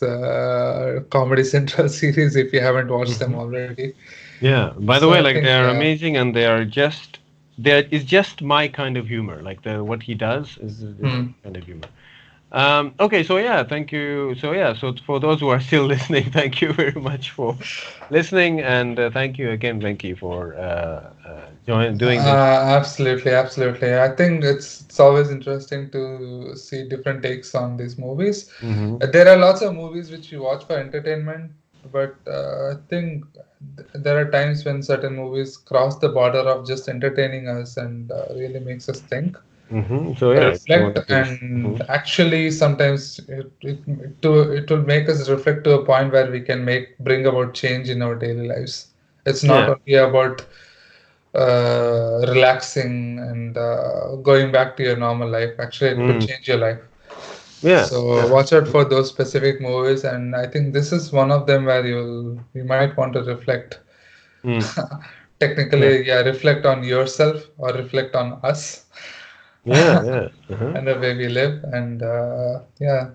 Comedy Central series if you haven't watched them Mhm. already. Yeah. By the So way, I like think, they are yeah, amazing, and there is just my kind of humor. Like the what he does is hmm. my kind of humor. Okay, so yeah, thank you. So yeah, so for those who are still listening, thank you very much for listening, and thank you again, Venky, for doing this. Absolutely, absolutely. I think it's always interesting to see different takes on these movies. Hmm. There are lots of movies which we watch for entertainment, but I think there are times when certain movies cross the border of just entertaining us and really makes us think, So yeah, if you reflect, want to. and actually sometimes it will make us reflect to a point where we can bring about change in our daily lives. It's not Yeah. only about relaxing and going back to your normal life. Actually, it could Mm. change your life. Yeah. So Yeah. watch out for those specific movies, and I think this is one of them where you might want to reflect. Mm. Yeah. Technically, yeah, reflect on yourself or reflect on us Yeah. Yeah. Uh-huh. and the way we live, and yeah,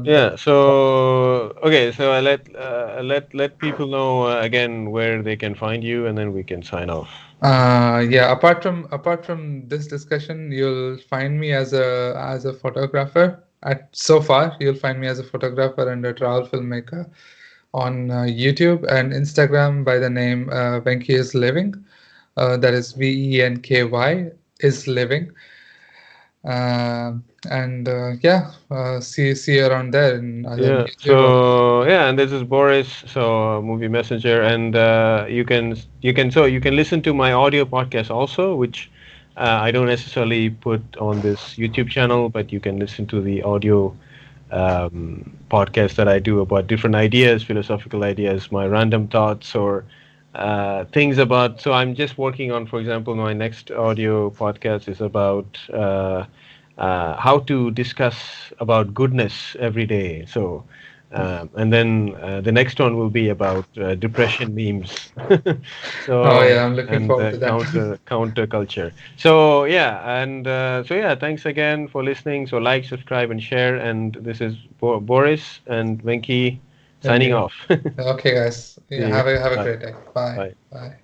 Yeah. that's all. So okay. So I let people know again where they can find you, and then we can sign off. Yeah, apart from this discussion, you'll find me as a photographer. At so far, you'll find me as a photographer and a travel filmmaker on YouTube and Instagram by the name Venky is Living. That is Venky is Living. And yeah, see you around there in either in Yeah. YouTube or So yeah, and this is Boris. So movie messenger, and you can listen to my audio podcast also, which I don't necessarily put on this YouTube channel, but you can listen to the audio podcast that I do about different ideas, philosophical ideas, my random thoughts, or things about. So I'm just working on, for example, my next audio podcast is about how to discuss about goodness every day. So. And then the next one will be about depression memes. oh So yeah, I'm looking and forward to that. counter culture. So yeah, and so yeah, thanks again for listening. So like, subscribe, and share. And this is Boris and Venky Thank signing you. off. Okay, guys. See Yeah, you. have a Bye. great day. Bye. Bye. Bye.